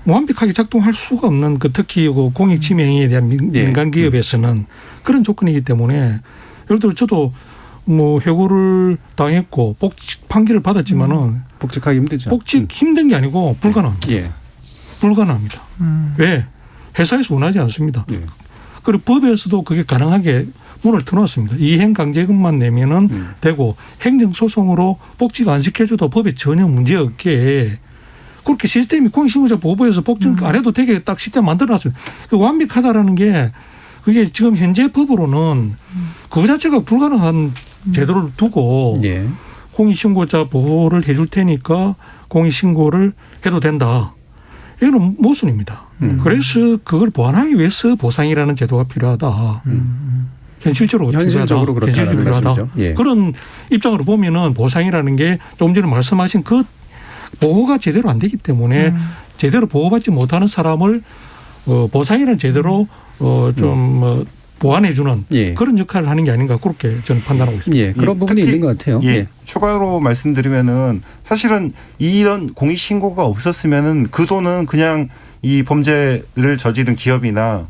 완벽하게 작동할 수가 없는, 그 특히 그 공익 침해 행위에 대한 민간 기업에서는 그런 조건이기 때문에, 예를 들어 저도 뭐 해고를 당했고 복직 판결을 받았지만은 복직하기 힘들죠. 복직 힘든 게 아니고 불가능합니다. 불가능합니다. 왜? 회사에서 원하지 않습니다. 그리고 법에서도 그게 가능하게 문을 터놓았습니다. 이행강제금만 내면은 되고, 행정소송으로 복직 안 시켜줘도 법에 전혀 문제없게 그렇게 시스템이 공익신고자 보호법에서 복직 안 해도 되게 딱 시스템 만들어놨어요. 완벽하다라는 게 그게 지금 현재 법으로는 그 자체가 불가능한 제도를 두고 공익신고자 보호를 해줄 테니까 공익신고를 해도 된다. 이거는 모순입니다. 그래서 그걸 보완하기 위해서 보상이라는 제도가 필요하다. 현실적으로 그렇다는 말씀이죠. 그런 입장으로 보면은 보상이라는 게 조금 전에 말씀하신 그 보호가 제대로 안 되기 때문에 제대로 보호받지 못하는 사람을 보상이라는 제대로 좀 보완해주는 그런 역할을 하는 게 아닌가 그렇게 저는 판단하고 있습니다. 그런 부분이 있는 것 같아요. 추가로 말씀드리면은 사실은 이런 공익신고가 없었으면은 그 돈은 그냥 이 범죄를 저지른 기업이나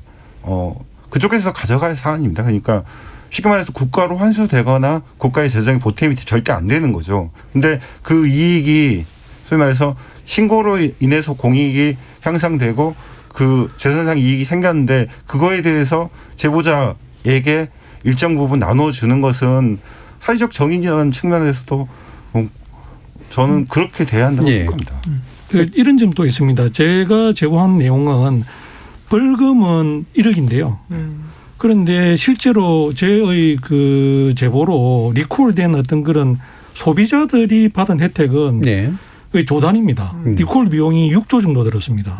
그쪽에서 가져갈 사안입니다. 그러니까 쉽게 말해서 국가로 환수되거나 국가의 재정에 보탬이 절대 안 되는 거죠. 근데 그 이익이 소위 말해서 신고로 인해서 공익이 향상되고 그 재산상 이익이 생겼는데 그거에 대해서 제보자에게 일정 부분 나눠주는 것은 사회적 정의라는 측면에서도 저는 그렇게 돼야 한다고 생각합니다. 이런 점도 있습니다. 제가 제보한 내용은 벌금은 1억인데요. 그런데 실제로 저의 그 제보로 리콜된 어떤 그런 소비자들이 받은 혜택은 거의 조단입니다. 리콜 비용이 6조 정도 들었습니다.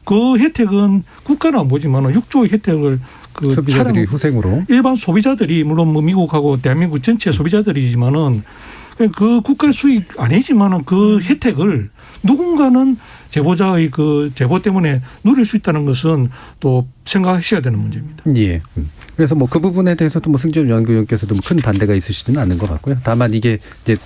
그 혜택은 국가는 안 보지만 6조의 혜택을 그 소비자들이 후생으로 일반 소비자들이 물론 뭐 미국하고 대한민국 전체 소비자들이지만은 그 국가 수익 아니지만은 그 혜택을 누군가는 제보자의 그 제보 때문에 누릴 수 있다는 것은 또 생각하셔야 되는 문제입니다. 예. 그래서 뭐 그 부분에 대해서도 뭐 승준 연구위원께서도 뭐 큰 반대가 있으시지는 않은 것 같고요. 다만 이게 이제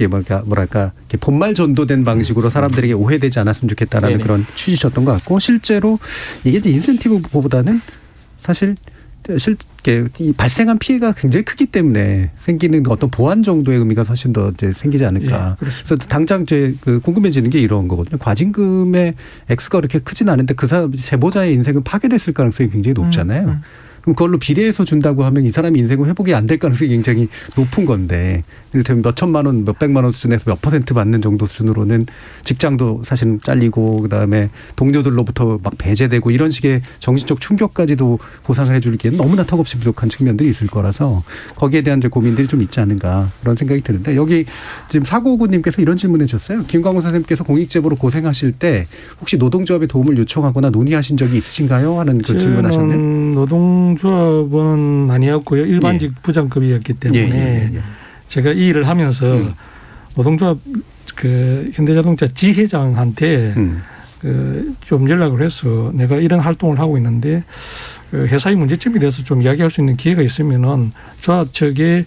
뭐랄까 본말 전도된 방식으로 사람들에게 오해되지 않았으면 좋겠다라는 네네. 그런 취지셨던 것 같고 실제로 이게 이제 인센티브보다는 사실 이 발생한 피해가 굉장히 크기 때문에 생기는 어떤 보완 정도의 의미가 훨씬 더 이제 생기지 않을까. 그래서 당장 이제 궁금해지는 게 이런 거거든요. 과징금의 액수가 그렇게 크진 않은데 그 사람 제보자의 인생은 파괴됐을 가능성이 굉장히 높잖아요. 그럼 그걸로 비례해서 준다고 하면 이 사람이 인생을 회복이 안 될 가능성이 굉장히 높은 건데 이를테면 몇 천만 원, 몇 백만 원 수준에서 몇 % 받는 정도 수준으로는 직장도 사실은 잘리고 그다음에 동료들로부터 막 배제되고 이런 식의 정신적 충격까지도 보상을 해 줄기에는 너무나 턱없이 부족한 측면들이 있을 거라서 거기에 대한 이제 고민들이 좀 있지 않은가 그런 생각이 드는데 여기 지금 4959님께서 이런 질문해 주셨어요. 김광호 선생님께서 공익제보로 고생하실 때 혹시 노동조합에 도움을 요청하거나 논의하신 적이 있으신가요? 하는 그 질문하셨네요. 노동조합은 아니었고요. 일반직 부장급이었기 때문에 제가 이 일을 하면서 노동조합 그 현대자동차 지회장한테 좀 연락을 해서 내가 이런 활동을 하고 있는데 회사의 문제점에 대해서 좀 이야기할 수 있는 기회가 있으면은 조합 측에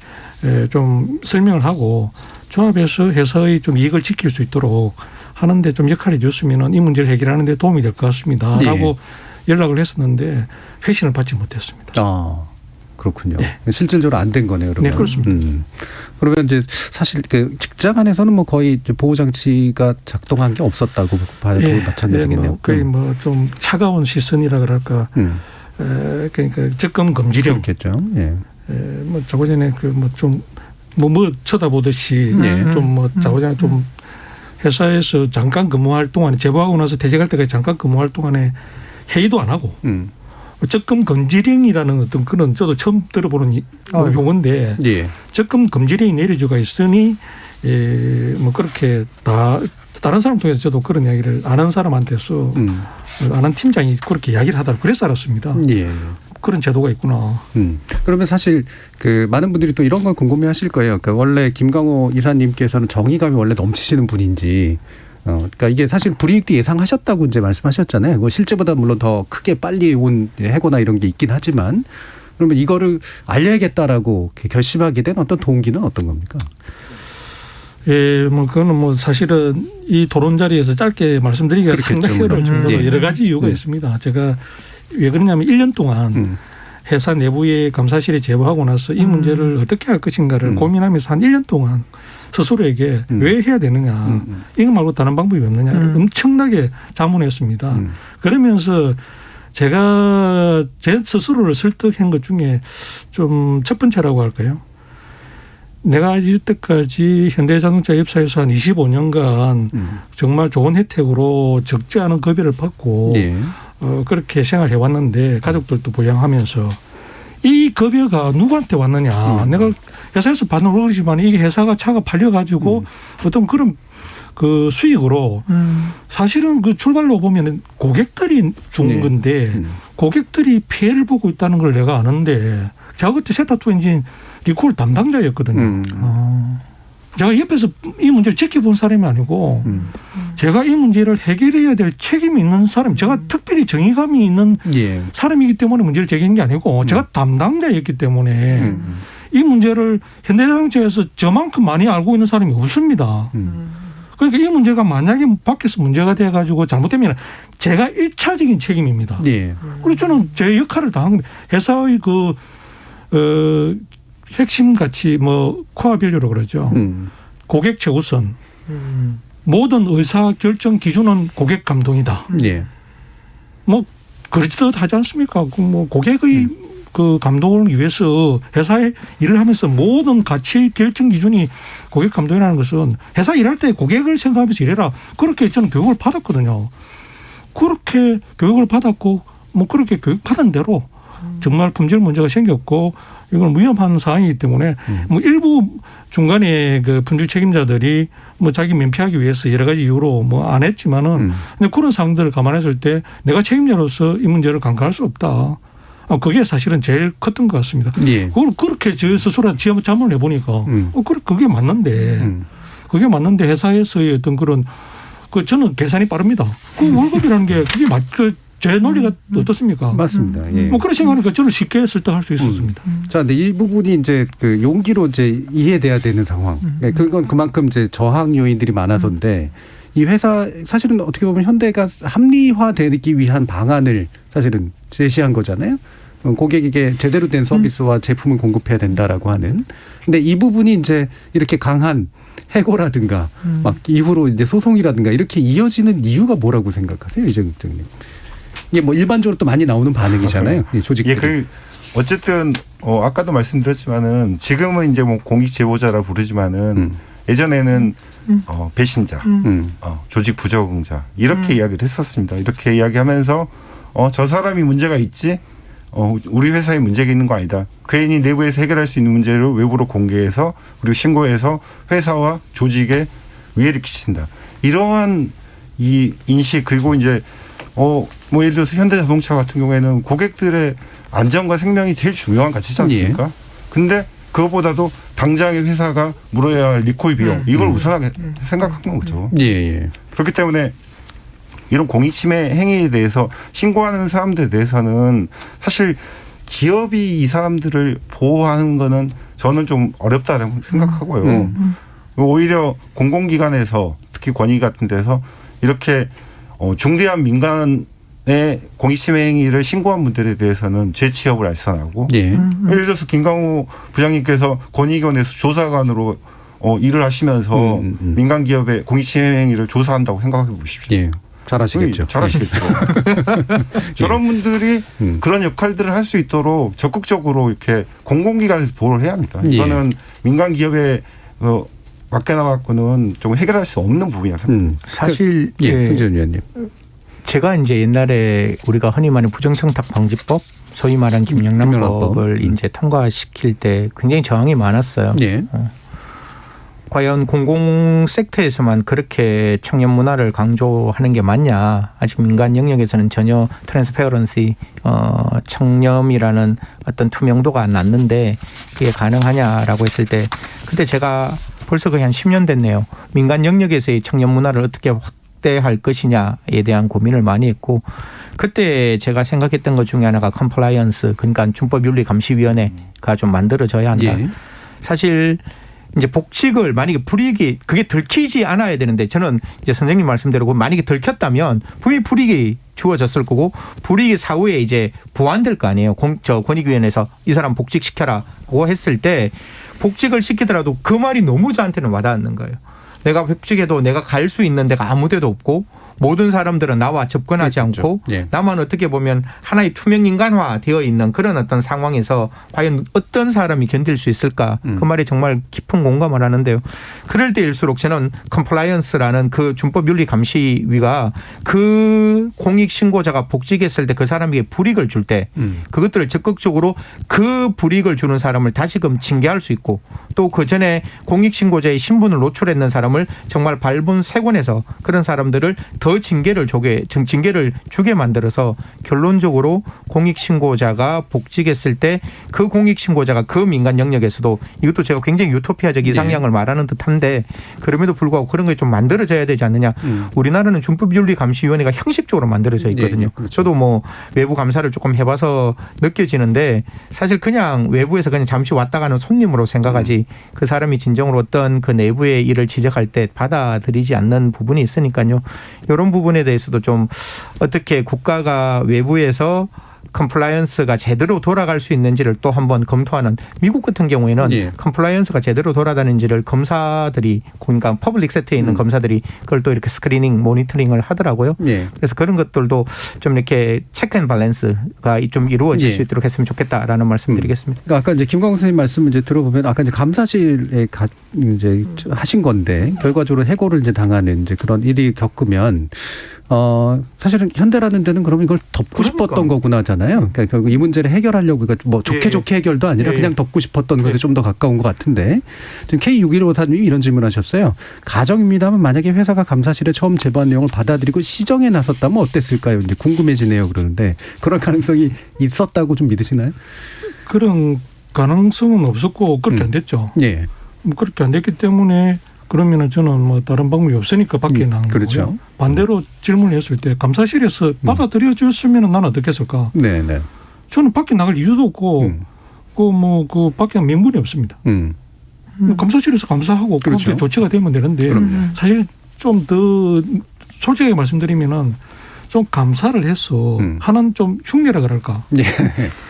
좀 설명을 하고 조합에서 회사의 좀 이익을 지킬 수 있도록 하는데 좀 역할을 해줬으면은 이 문제를 해결하는 데 도움이 될 것 같습니다라고 연락을 했었는데 회신을 받지 못했습니다. 그렇군요. 실질적으로 안 된 거네요. 그러면. 네, 그렇습니다. 그러면 이제 사실 그 직장 안에서는 뭐 거의 보호 장치가 작동한 게 없었다고 봐도 마찬가지겠네요. 뭐 거의 뭐 좀 차가운 시선이라 그럴까. 그러니까 접근 금지령. 그렇겠죠. 뭐 자고전에 그 뭐 좀 뭐 쳐다보듯이 좀 뭐 자고전에 좀 회사에서 잠깐 근무할 동안에 제보하고 나서 퇴직할 때까지 잠깐 근무할 동안에 회의도 안 하고. 적금 금지령이라는 어떤 그런 저도 처음 들어보는 용어인데 적금 금지령이 내려져가 있으니 뭐 그렇게 다른 사람 통해서 저도 그런 이야기를 아는 사람한테서 아는 팀장이 그렇게 이야기를 하다가 그래서 알았습니다. 그런 제도가 있구나. 그러면 사실 그 많은 분들이 또 이런 걸 궁금해하실 거예요. 그러니까 원래 김광호 이사님께서는 정의감이 원래 넘치시는 분인지. 그러니까 이게 사실 불이익도 예상하셨다고 이제 말씀하셨잖아요. 뭐 실제보다 물론 더 크게 빨리 온 해고나 이런 게 있긴 하지만 그러면 이거를 알려야겠다라고 결심하게 된 어떤 동기는 어떤 겁니까? 뭐 그거는 뭐 사실은 이 토론 자리에서 짧게 말씀드리기가 상당히 어려울 정도로 여러 가지 이유가 있습니다. 제가 왜 그러냐면 1년 동안 회사 내부의 감사실에 제보하고 나서 이 문제를 어떻게 할 것인가를 고민하면서 한 1년 동안 스스로에게 왜 해야 되느냐. 이거 말고 다른 방법이 없느냐. 엄청나게 자문했습니다. 그러면서 제가 제 스스로를 설득한 것 중에 좀 첫 번째라고 할까요? 내가 이때까지 현대자동차 입사해서 한 25년간 정말 좋은 혜택으로 적지 않은 급여를 받고 그렇게 생활해 왔는데 가족들도 부양하면서 이 급여가 누구한테 왔느냐. 내가 회사에서 받는 월급이지만 이게 회사가 차가 팔려가지고 어떤 그런 그 수익으로 사실은 그 출발로 보면 고객들이 준 건데 고객들이 피해를 보고 있다는 걸 내가 아는데 제가 그때 세타2 엔진 리콜 담당자였거든요. 제가 옆에서 이 문제를 지켜본 사람이 아니고 제가 이 문제를 해결해야 될 책임이 있는 사람, 제가 특별히 정의감이 있는 사람이기 때문에 문제를 제기한 게 아니고 제가 담당자였기 때문에 이 문제를 현대자동차에서 저만큼 많이 알고 있는 사람이 없습니다. 그러니까 이 문제가 만약에 밖에서 문제가 돼가지고 잘못되면 제가 1차적인 책임입니다. 그리고 저는 제 역할을 다한 겁니다. 회사의 핵심 가치 뭐 코어 밸류로 그러죠. 고객 최우선. 모든 의사 결정 기준은 고객 감동이다. 뭐 그렇듯 하지 않습니까? 뭐 고객의 그 감독을 위해서 회사에 일을 하면서 모든 가치 결정 기준이 고객 감독이라는 것은 회사 일할 때 고객을 생각하면서 일해라. 그렇게 저는 교육을 받았거든요. 그렇게 교육을 받았고 뭐 그렇게 교육받은 대로 정말 품질 문제가 생겼고 이건 위험한 사항이기 때문에 뭐 일부 중간에 그 품질 책임자들이 뭐 자기 면피하기 위해서 여러 가지 이유로 뭐 안 했지만은 근데 그런 상황들을 감안했을 때 내가 책임자로서 이 문제를 간과할 수 없다. 그게 사실은 제일 컸던 것 같습니다. 예. 그걸 그렇게 저 스스로 잠을 내보니까 그게 맞는데 그게 맞는데 회사에서의 어떤 그런 그 저는 계산이 빠릅니다. 그 월급이라는 게 그게 제 논리가 어떻습니까? 맞습니다. 예. 뭐 그런 생각하니까 저는 쉽게 설득할 수 있었습니다. 자, 근데 이 부분이 이제 그 용기로 이제 이해돼야 되는 상황. 그건 그만큼 이제 저항 요인들이 많아서인데 이 회사 사실은 어떻게 보면 현대가 합리화되기 위한 방안을 사실은 제시한 거잖아요. 고객에게 제대로 된 서비스와 제품을 공급해야 된다라고 하는. 근데 이 부분이 이제 이렇게 강한 해고라든가 막 이후로 이제 소송이라든가 이렇게 이어지는 이유가 뭐라고 생각하세요, 이재용 국장님? 이게 뭐 일반적으로 또 많이 나오는 반응이잖아요. 이 조직들이. 예, 그 어쨌든 아까도 말씀드렸지만은 지금은 이제 뭐 공익 제보자라 부르지만은 예전에는 배신자, 조직 부적응자 이렇게 이야기를 했었습니다. 이렇게 이야기하면서 저 사람이 문제가 있지. 우리 회사에 문제가 있는 거 아니다. 괜히 내부에서 해결할 수 있는 문제를 외부로 공개해서 그리고 신고해서 회사와 조직에 위해를 끼친다. 이러한 이 인식 그리고 이제 뭐 예를 들어서 현대자동차 같은 경우에는 고객들의 안전과 생명이 제일 중요한 가치지 않습니까? 근데 그것보다도 당장의 회사가 물어야 할 리콜 비용 이걸 우선하게 생각한 거죠. 예. 그렇기 때문에 이런 공익침해 행위에 대해서 신고하는 사람들에 대해서는 사실 기업이 이 사람들을 보호하는 거는 저는 좀 어렵다고 생각하고요. 오히려 공공기관에서 특히 권익위 같은 데서 이렇게 중대한 민간의 공익침해 행위를 신고한 분들에 대해서는 재취업을 알선하고 예를 들어서 김광호 부장님께서 권익위원회에서 조사관으로 일을 하시면서 민간 기업의 공익침해 행위를 조사한다고 생각해 보십시오. 예. 잘하시겠죠. 잘하시겠죠. 저런 분들이 그런 역할들을 할 수 있도록 적극적으로 이렇게 공공기관에서 보호를 해야 합니다. 이거는 민간 기업에 맡겨놔갖고는 좀 해결할 수 없는 부분이라고 생각합니다. 사실 승진 위원님. 제가 이제 옛날에 우리가 흔히 말하는 부정청탁 방지법, 소위 말하는 김영란법을 이제 통과시킬 때 굉장히 저항이 많았어요. 과연 공공 섹터에서만 그렇게 청년 문화를 강조하는 게 맞냐? 아직 민간 영역에서는 전혀 트랜스페어런시, 청렴이라는 어떤 투명도가 안 났는데 이게 가능하냐라고 했을 때, 그때 제가 벌써 거의 한 10년 됐네요. 민간 영역에서의 청년 문화를 어떻게 확대할 것이냐에 대한 고민을 많이 했고, 그때 제가 생각했던 것 중에 하나가 컴플라이언스, 그러니까 준법윤리감시위원회가 좀 만들어져야 한다. 사실 이제 복직을 만약에 불이익이 그게 들키지 않아야 되는데, 저는 이제 선생님 말씀대로 만약에 들켰다면 분명히 불이익이 주어졌을 거고 불이익이 사후에 이제 보완될 거 아니에요. 권익위원회에서 이 사람 복직시켜라 그거 했을 때 복직을 시키더라도 그 말이 너무 저한테는 와닿는 거예요. 내가 복직해도 내가 갈 수 있는 데가 아무 데도 없고 모든 사람들은 나와 접근하지 않고 나만 어떻게 보면 하나의 투명 인간화 되어 있는 그런 어떤 상황에서 과연 어떤 사람이 견딜 수 있을까? 그 말에 정말 깊은 공감을 하는데요. 그럴 때일수록 저는 컴플라이언스라는 그 준법윤리감시위가 그 공익신고자가 복직했을 때 그 사람에게 불이익을 줄 때 그것들을 적극적으로 그 불이익을 주는 사람을 다시금 징계할 수 있고, 또 그 전에 공익신고자의 신분을 노출했는 사람을 정말 발본색원해서 그런 사람들을 더 징계를 주게 만들어서 결론적으로 공익신고자가 복직했을 때 그 공익신고자가 그 민간 영역에서도, 이것도 제가 굉장히 유토피아적 이상향을 말하는 듯한데 그럼에도 불구하고 그런 게 좀 만들어져야 되지 않느냐. 우리나라는 준법윤리감시위원회가 형식적으로 만들어져 있거든요. 저도 뭐 외부 감사를 조금 해봐서 느껴지는데 사실 그냥 외부에서 그냥 잠시 왔다 가는 손님으로 생각하지 그 사람이 진정으로 어떤 그 내부의 일을 지적할 때 받아들이지 않는 부분이 있으니까요. 이런 부분에 대해서도 좀 어떻게 국가가 외부에서 컴플라이언스가 제대로 돌아갈 수 있는지를 또 한번 검토하는 미국 같은 경우에는 예. 컴플라이언스가 제대로 돌아가는지를 검사들이 그러니까 퍼블릭 세트에 있는 검사들이 그걸 또 이렇게 스크리닝 모니터링을 하더라고요. 예. 그래서 그런 것들도 좀 이렇게 체크 앤 밸런스가 좀 이루어질 예. 수 있도록 했으면 좋겠다라는 말씀드리겠습니다. 그러니까 아까 이제 김광우 선생님 말씀을 이제 들어보면 아까 이제 감사실에 이제 하신 건데 결과적으로 해고를 이제 당하는 이제 그런 일이 겪으면 사실은 현대라는 데는 그러면 이걸 덮고 싶었던 거구나잖아요. 그러니까 결국 이 문제를 해결하려고 뭐 좋게 좋게 해결도 아니라 그냥 덮고 싶었던 것에 좀 더 가까운 것 같은데 지금 K6154님이 이런 질문하셨어요. 가정입니다만 만약에 회사가 감사실에 처음 제보한 내용을 받아들이고 시정에 나섰다면 어땠을까요? 이제 궁금해지네요. 그러는데 그런 가능성이 있었다고 좀 믿으시나요? 그런 가능성은 없었고 그렇게 안 됐죠. 예. 뭐 그렇게 안 됐기 때문에 그러면은 저는 뭐 다른 방법이 없으니까 밖에 나온 그렇죠. 거고요. 반대로 질문을 했을 때 감사실에서 받아들여 줬으면 난 어떻게 했을까? 네네. 저는 밖에 나갈 이유도 없고 그 밖에 명분이 없습니다. 감사실에서 감사하고 그렇죠. 그렇게 조치가 되면 되는데 사실 좀 더 솔직하게 말씀드리면은 좀 감사를 해서 하나는 좀 흉내라 그럴까. 예.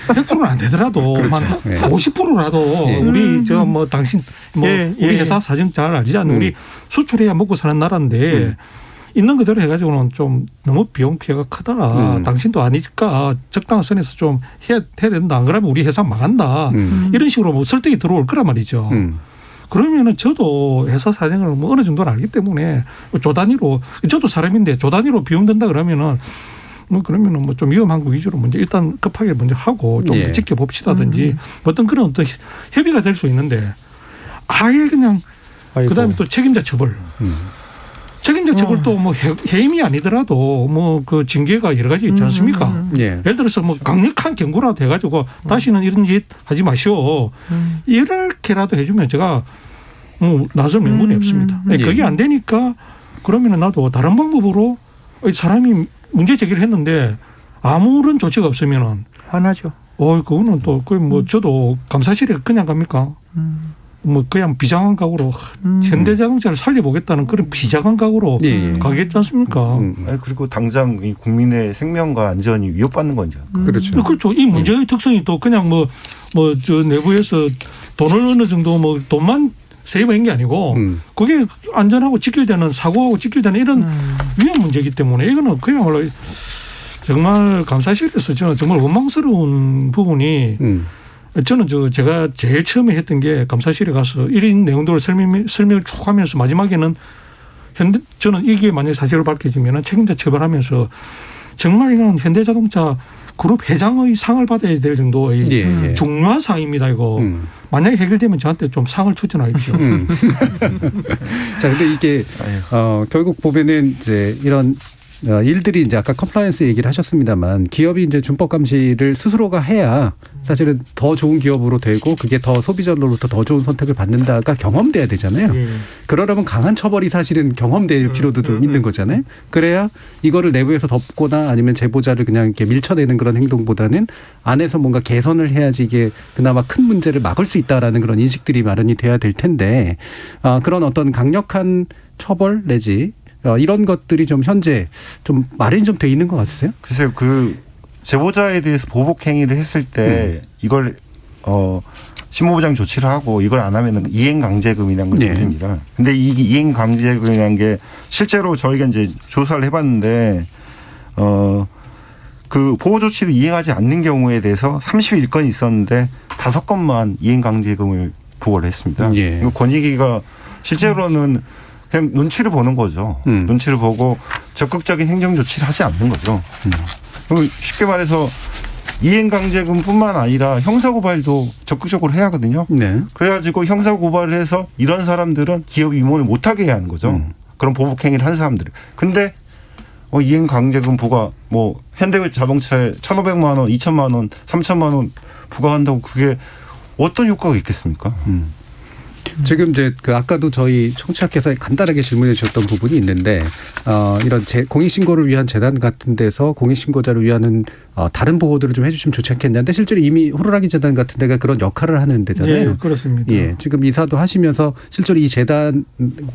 100%는 안 되더라도 그렇죠. 한 예. 50%라도 예. 우리 저 뭐 당신 뭐 예. 우리 회사 사정 잘 알지 않는 우리 수출해야 먹고 사는 나라인데 있는 그대로 해가지고는 좀 너무 비용 피해가 크다. 당신도 아니니까 적당한 선에서 좀 해야 된다. 안 그러면 우리 회사 망한다. 이런 식으로 뭐 설득이 들어올 거란 말이죠. 그러면은 저도 회사 사정을 뭐 어느 정도는 알기 때문에 조 단위로 저도 사람인데 조 단위로 비용 든다 그러면은 뭐 그러면은 뭐 좀 위험한 거 위주로 먼저 일단 급하게 먼저 하고 좀 예. 지켜봅시다든지 어떤 그런 어떤 협의가 될 수 있는데 아예 그냥 그다음에 또 책임자 처벌. 책임자 처벌도 뭐 해임이 아니더라도 뭐 그 징계가 여러 가지 있지 않습니까? 예. 예를 들어서 뭐 강력한 경고라도 해가지고 다시는 이런 짓 하지 마시오. 이렇게라도 해주면 제가 뭐 나설 명분이 없습니다. 그게 안 되니까 그러면 나도 다른 방법으로 사람이 문제 제기를 했는데 아무런 조치가 없으면은 화나죠. 그거는 또 거의 뭐 저도 감사실에 그냥 갑니까? 뭐 그냥 비장한 각오로 현대자동차를 살려보겠다는 그런 비장한 각오로 가겠지 않습니까? 아니, 그리고 당장 이 국민의 생명과 안전이 위협받는 건지. 그렇죠. 그렇죠. 이 문제의 특성이 또 그냥 뭐 저 내부에서 돈을 어느 정도 뭐 돈만 세이브한 게 아니고 그게 안전하고 지킬되는 사고하고 지킬되는 이런 위험 문제이기 때문에 이거는 그야말로 정말 감사실에서 저는 정말 원망스러운 부분이 저는 제가 제일 처음에 했던 게 감사실에 가서 이런 내용들을 설명을 쭉 하면서 마지막에는 저는 이게 만약에 사실을 밝혀지면 책임자 처벌하면서 정말 이건 현대자동차 그룹 회장의 상을 받아야 될 정도의 중요한 사항입니다. 이거 만약에 해결되면 저한테 좀 상을 추천하십시오. 자, 근데 이게 결국 보면은 이제 이런 일들이 이제 아까 컴플라이언스 얘기를 하셨습니다만 기업이 이제 준법 감시를 스스로가 해야 사실은 더 좋은 기업으로 되고 그게 더 소비자로부터 더 좋은 선택을 받는다가 경험돼야 되잖아요. 그러려면 강한 처벌이 사실은 경험될 필요도 좀 있는 거잖아요. 그래야 이거를 내부에서 덮거나 아니면 제보자를 그냥 이렇게 밀쳐내는 그런 행동보다는 안에서 뭔가 개선을 해야지 이게 그나마 큰 문제를 막을 수 있다라는 그런 인식들이 마련이 돼야 될 텐데 그런 어떤 강력한 처벌 내지 이런 것들이 좀 현재 좀 마련이 좀 돼 있는 것 같으세요? 글쎄요, 그 제보자에 대해서 보복 행위를 했을 때 이걸 신고부장 조치를 하고 이걸 안 하면은 이행 강제금이라는 걸 드립니다. 근데 이 이행 강제금이라는 게 실제로 저희가 이제 조사를 해봤는데 그 보호 조치를 이행하지 않는 경우에 대해서 31건이 있었는데 5건만 이행 강제금을 부과를 했습니다. 권익위가 실제로는 그냥 눈치를 보는 거죠. 눈치를 보고 적극적인 행정 조치를 하지 않는 거죠. 쉽게 말해서 이행강제금뿐만 아니라 형사고발도 적극적으로 해야 하거든요. 그래가지고 형사고발을 해서 이런 사람들은 기업 임원을 못하게 해야 하는 거죠. 그런 보복행위를 한 사람들을. 근데 이행강제금 부과 뭐 현대자동차에 1,500만 원, 2,000만 원, 3,000만 원 부과한다고 그게 어떤 효과가 있겠습니까? 지금 이제 그 아까도 저희 청취자께서 간단하게 질문해 주셨던 부분이 있는데 이런 공익신고를 위한 재단 같은 데서 공익신고자를 위한 다른 보호들을 좀 해주시면 좋지 않겠냐는데 실제로 이미 호루라기 재단 같은 데가 그런 역할을 하는 데잖아요. 네, 그렇습니다. 예, 지금 이사도 하시면서 실제로 이 재단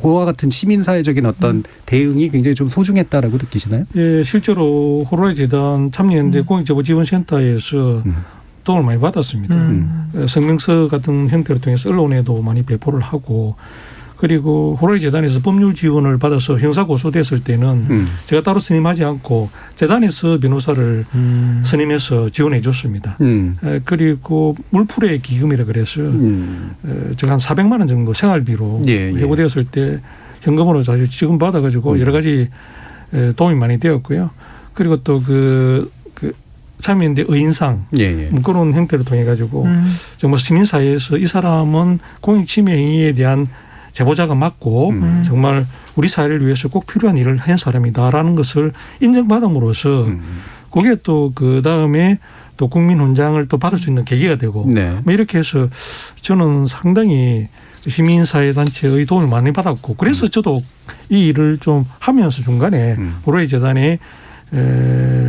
그와 같은 시민사회적인 어떤 대응이 굉장히 좀 소중했다라고 느끼시나요? 예, 실제로 호루라기 재단 참여연대 공익제보지원센터에서 도움을 많이 받았습니다. 성명서 같은 형태를 통해서 언론에도 많이 배포를 하고 그리고 호루라기 재단에서 법률 지원을 받아서 형사 고소됐을 때는 제가 따로 선임하지 않고 재단에서 변호사를 선임해서 지원해 줬습니다. 그리고 물풀의 기금이라 그래서 제가 한 400만 원 정도 생활비로 해고되었을 때 현금으로 사실 지금 받아가지고 여러 가지 도움이 많이 되었고요. 그리고 또 그 참여연대 의인상 그런 형태를 통해 가지고 정말 시민사회에서 이 사람은 공익침해 행위에 대한 제보자가 맞고 정말 우리 사회를 위해서 꼭 필요한 일을 한 사람이다라는 것을 인정받음으로써 그게 또 그 다음에 또 국민훈장을 또 받을 수 있는 계기가 되고 뭐 이렇게 해서 저는 상당히 시민사회단체의 도움을 많이 받았고 그래서 저도 이 일을 좀 하면서 중간에 호루라기 재단에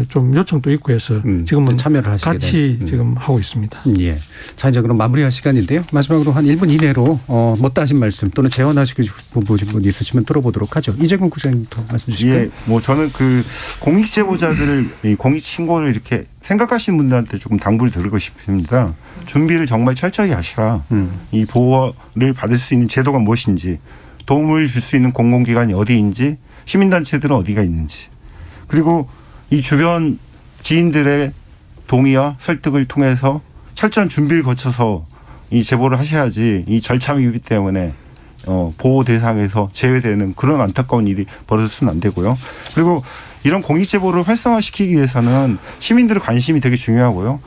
좀 요청도 있고 해서 지금은 참여를 하시게 같이 지금 하고 있습니다. 예. 자, 이제 그럼 마무리할 시간인데요. 마지막으로 한 1분 이내로 못다 하신 말씀 또는 재원하시고 싶은 분 있으시면 들어보도록 하죠. 이재근 국장님부터 말씀 주실까요? 예, 뭐 저는 그 공익제보자들을 공익신고를 이렇게 생각하시는 분들한테 조금 당부를 드리고 싶습니다. 준비를 정말 철저히 하시라. 이 보호를 받을 수 있는 제도가 무엇인지, 도움을 줄 수 있는 공공기관이 어디인지, 시민단체들은 어디가 있는지, 그리고 이 주변 지인들의 동의와 설득을 통해서 철저한 준비를 거쳐서 이 제보를 하셔야지 이 절차이기 때문에 보호 대상에서 제외되는 그런 안타까운 일이 벌어졌으면 안 되고요. 그리고 이런 공익제보를 활성화시키기 위해서는 시민들의 관심이 되게 중요하고요.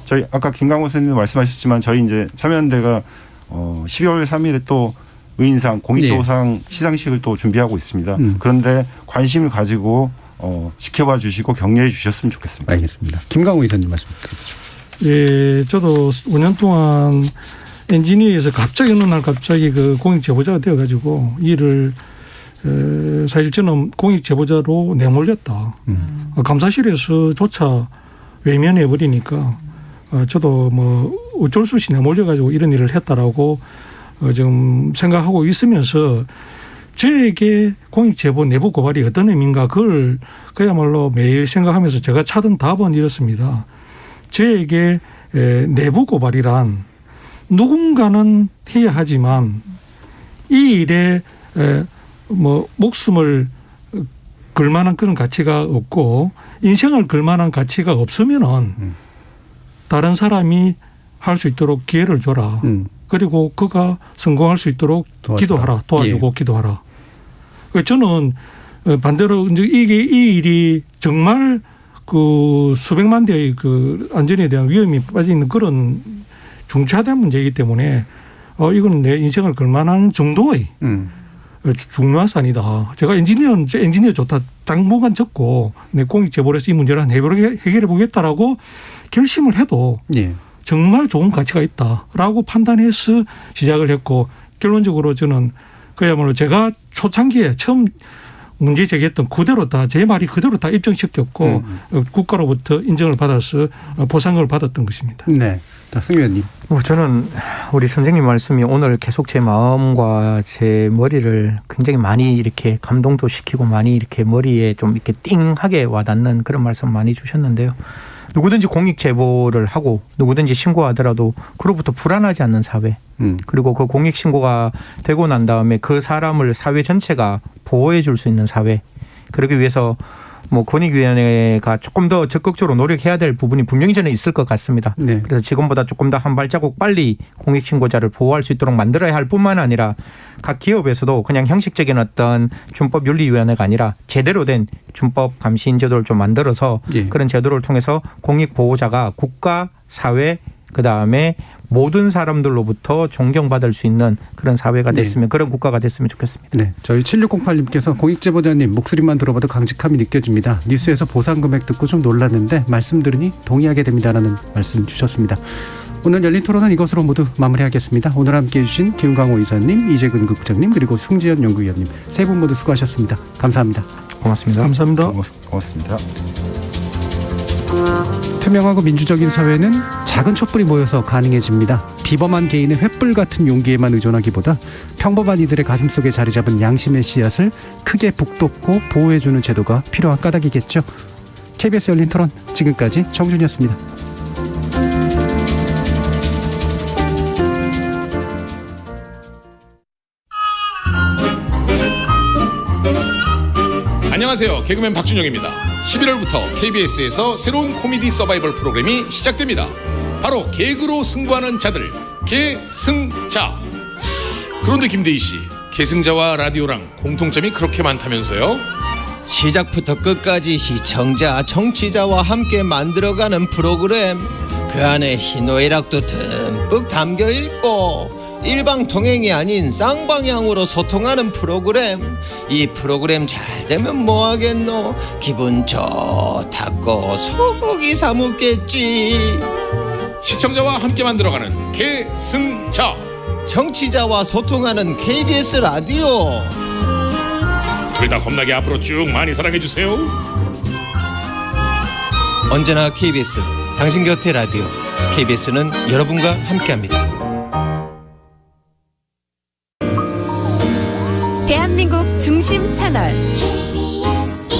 저희 아까 김강호 선생님도 말씀하셨지만 저희 이제 참여연대가 12월 3일에 또 의인상 공익제보상 시상식을 또 준비하고 있습니다. 그런데 관심을 가지고 지켜봐 주시고 격려해 주셨으면 좋겠습니다. 알겠습니다. 김강호 이사님 말씀 드리죠. 예, 저도 5년 동안 엔지니어에서 갑자기 어느 날 갑자기 그 공익제보자가 되어가지고 일을 사실 저는 공익제보자로 내몰렸다. 감사실에서조차 외면해 버리니까 저도 뭐 어쩔 수 없이 내몰려가지고 이런 일을 했다라고 지금 생각하고 있으면서 저에게 공익제보 내부 고발이 어떤 의미인가 그걸 그야말로 매일 생각하면서 제가 찾은 답은 이렇습니다. 저에게 내부 고발이란 누군가는 해야 하지만 이 일에 뭐 목숨을 걸 만한 그런 가치가 없고 인생을 걸 만한 가치가 없으면은 다른 사람이 할 수 있도록 기회를 줘라. 그리고 그가 성공할 수 있도록 기도하라. 도와주고 기도하라. 저는 반대로 이제 이게 이 일이 정말 그 수백만 대의 그 안전에 대한 위험이 빠져 있는 그런 중차대한 문제이기 때문에 이거는 내 인생을 걸만한 정도의 중요한 사안이다. 제가 엔지니어 좋다. 당분간 적고 내 공익제보를 해서 이 문제를 해결해 보겠다라고 결심을 해도 정말 좋은 가치가 있다라고 판단해서 시작을 했고 결론적으로 저는 그야말로 제가 초창기에 처음 문제 제기했던 그대로다. 제 말이 그대로 다 입증시켰고 국가로부터 인정을 받아서 보상을 받았던 것입니다. 네. 성 의원님. 저는 우리 선생님 말씀이 오늘 계속 제 마음과 제 머리를 굉장히 많이 이렇게 감동도 시키고 많이 이렇게 머리에 좀 이렇게 띵하게 와닿는 그런 말씀 많이 주셨는데요. 누구든지 공익 제보를 하고 누구든지 신고하더라도 그로부터 불안하지 않는 사회 그리고 그 공익 신고가 되고 난 다음에 그 사람을 사회 전체가 보호해 줄 수 있는 사회 그러기 위해서 뭐 권익위원회가 조금 더 적극적으로 노력해야 될 부분이 분명히 저는 있을 것 같습니다. 그래서 지금보다 조금 더 한 발자국 빨리 공익신고자를 보호할 수 있도록 만들어야 할 뿐만 아니라 각 기업에서도 그냥 형식적인 어떤 준법윤리위원회가 아니라 제대로 된 준법 감시인 제도를 좀 만들어서 그런 제도를 통해서 공익보호자가 국가, 사회 그다음에 모든 사람들로부터 존경받을 수 있는 그런 사회가 됐으면 그런 국가가 됐으면 좋겠습니다. 네, 저희 7608님께서 공익제보자님 목소리만 들어봐도 강직함이 느껴집니다. 뉴스에서 보상금액 듣고 좀 놀랐는데 말씀 들으니 동의하게 됩니다라는 말씀 주셨습니다. 오늘 열린 토론은 이것으로 모두 마무리하겠습니다. 오늘 함께해 주신 김광호 이사님, 이재근 국장님, 그리고 송지연 연구위원님 세 분 모두 수고하셨습니다. 감사합니다. 고맙습니다. 감사합니다. 고맙습니다. 투명하고 민주적인 사회는 작은 촛불이 모여서 가능해집니다. 비범한 개인의 횃불 같은 용기에만 의존하기보다 평범한 이들의 가슴속에 자리 잡은 양심의 씨앗을 크게 북돋고 보호해주는 제도가 필요한 까닭이겠죠. KBS 열린 토론, 지금까지 정준이었습니다. 안녕하세요. 개그맨 박준영입니다. 11월부터 KBS에서 새로운 코미디 서바이벌 프로그램이 시작됩니다. 바로 개그로 승부하는 자들, 개승자. 그런데 김대희 씨, 개승자와 라디오랑 공통점이 그렇게 많다면서요? 시작부터 끝까지 시청자, 정치자와 함께 만들어가는 프로그램. 그 안에 희노애락도 듬뿍 담겨있고 일방통행이 아닌 쌍방향으로 소통하는 프로그램. 이 프로그램 잘 되면 뭐하겠노? 기분 좋다고 소고기 사 먹겠지. 시청자와 함께 만들어가는 개승자. 정치자와 소통하는 KBS 라디오. 둘 다 겁나게 앞으로 쭉 많이 사랑해주세요. 언제나 KBS, 당신 곁에 라디오. KBS는 여러분과 함께합니다. 대한민국 중심 채널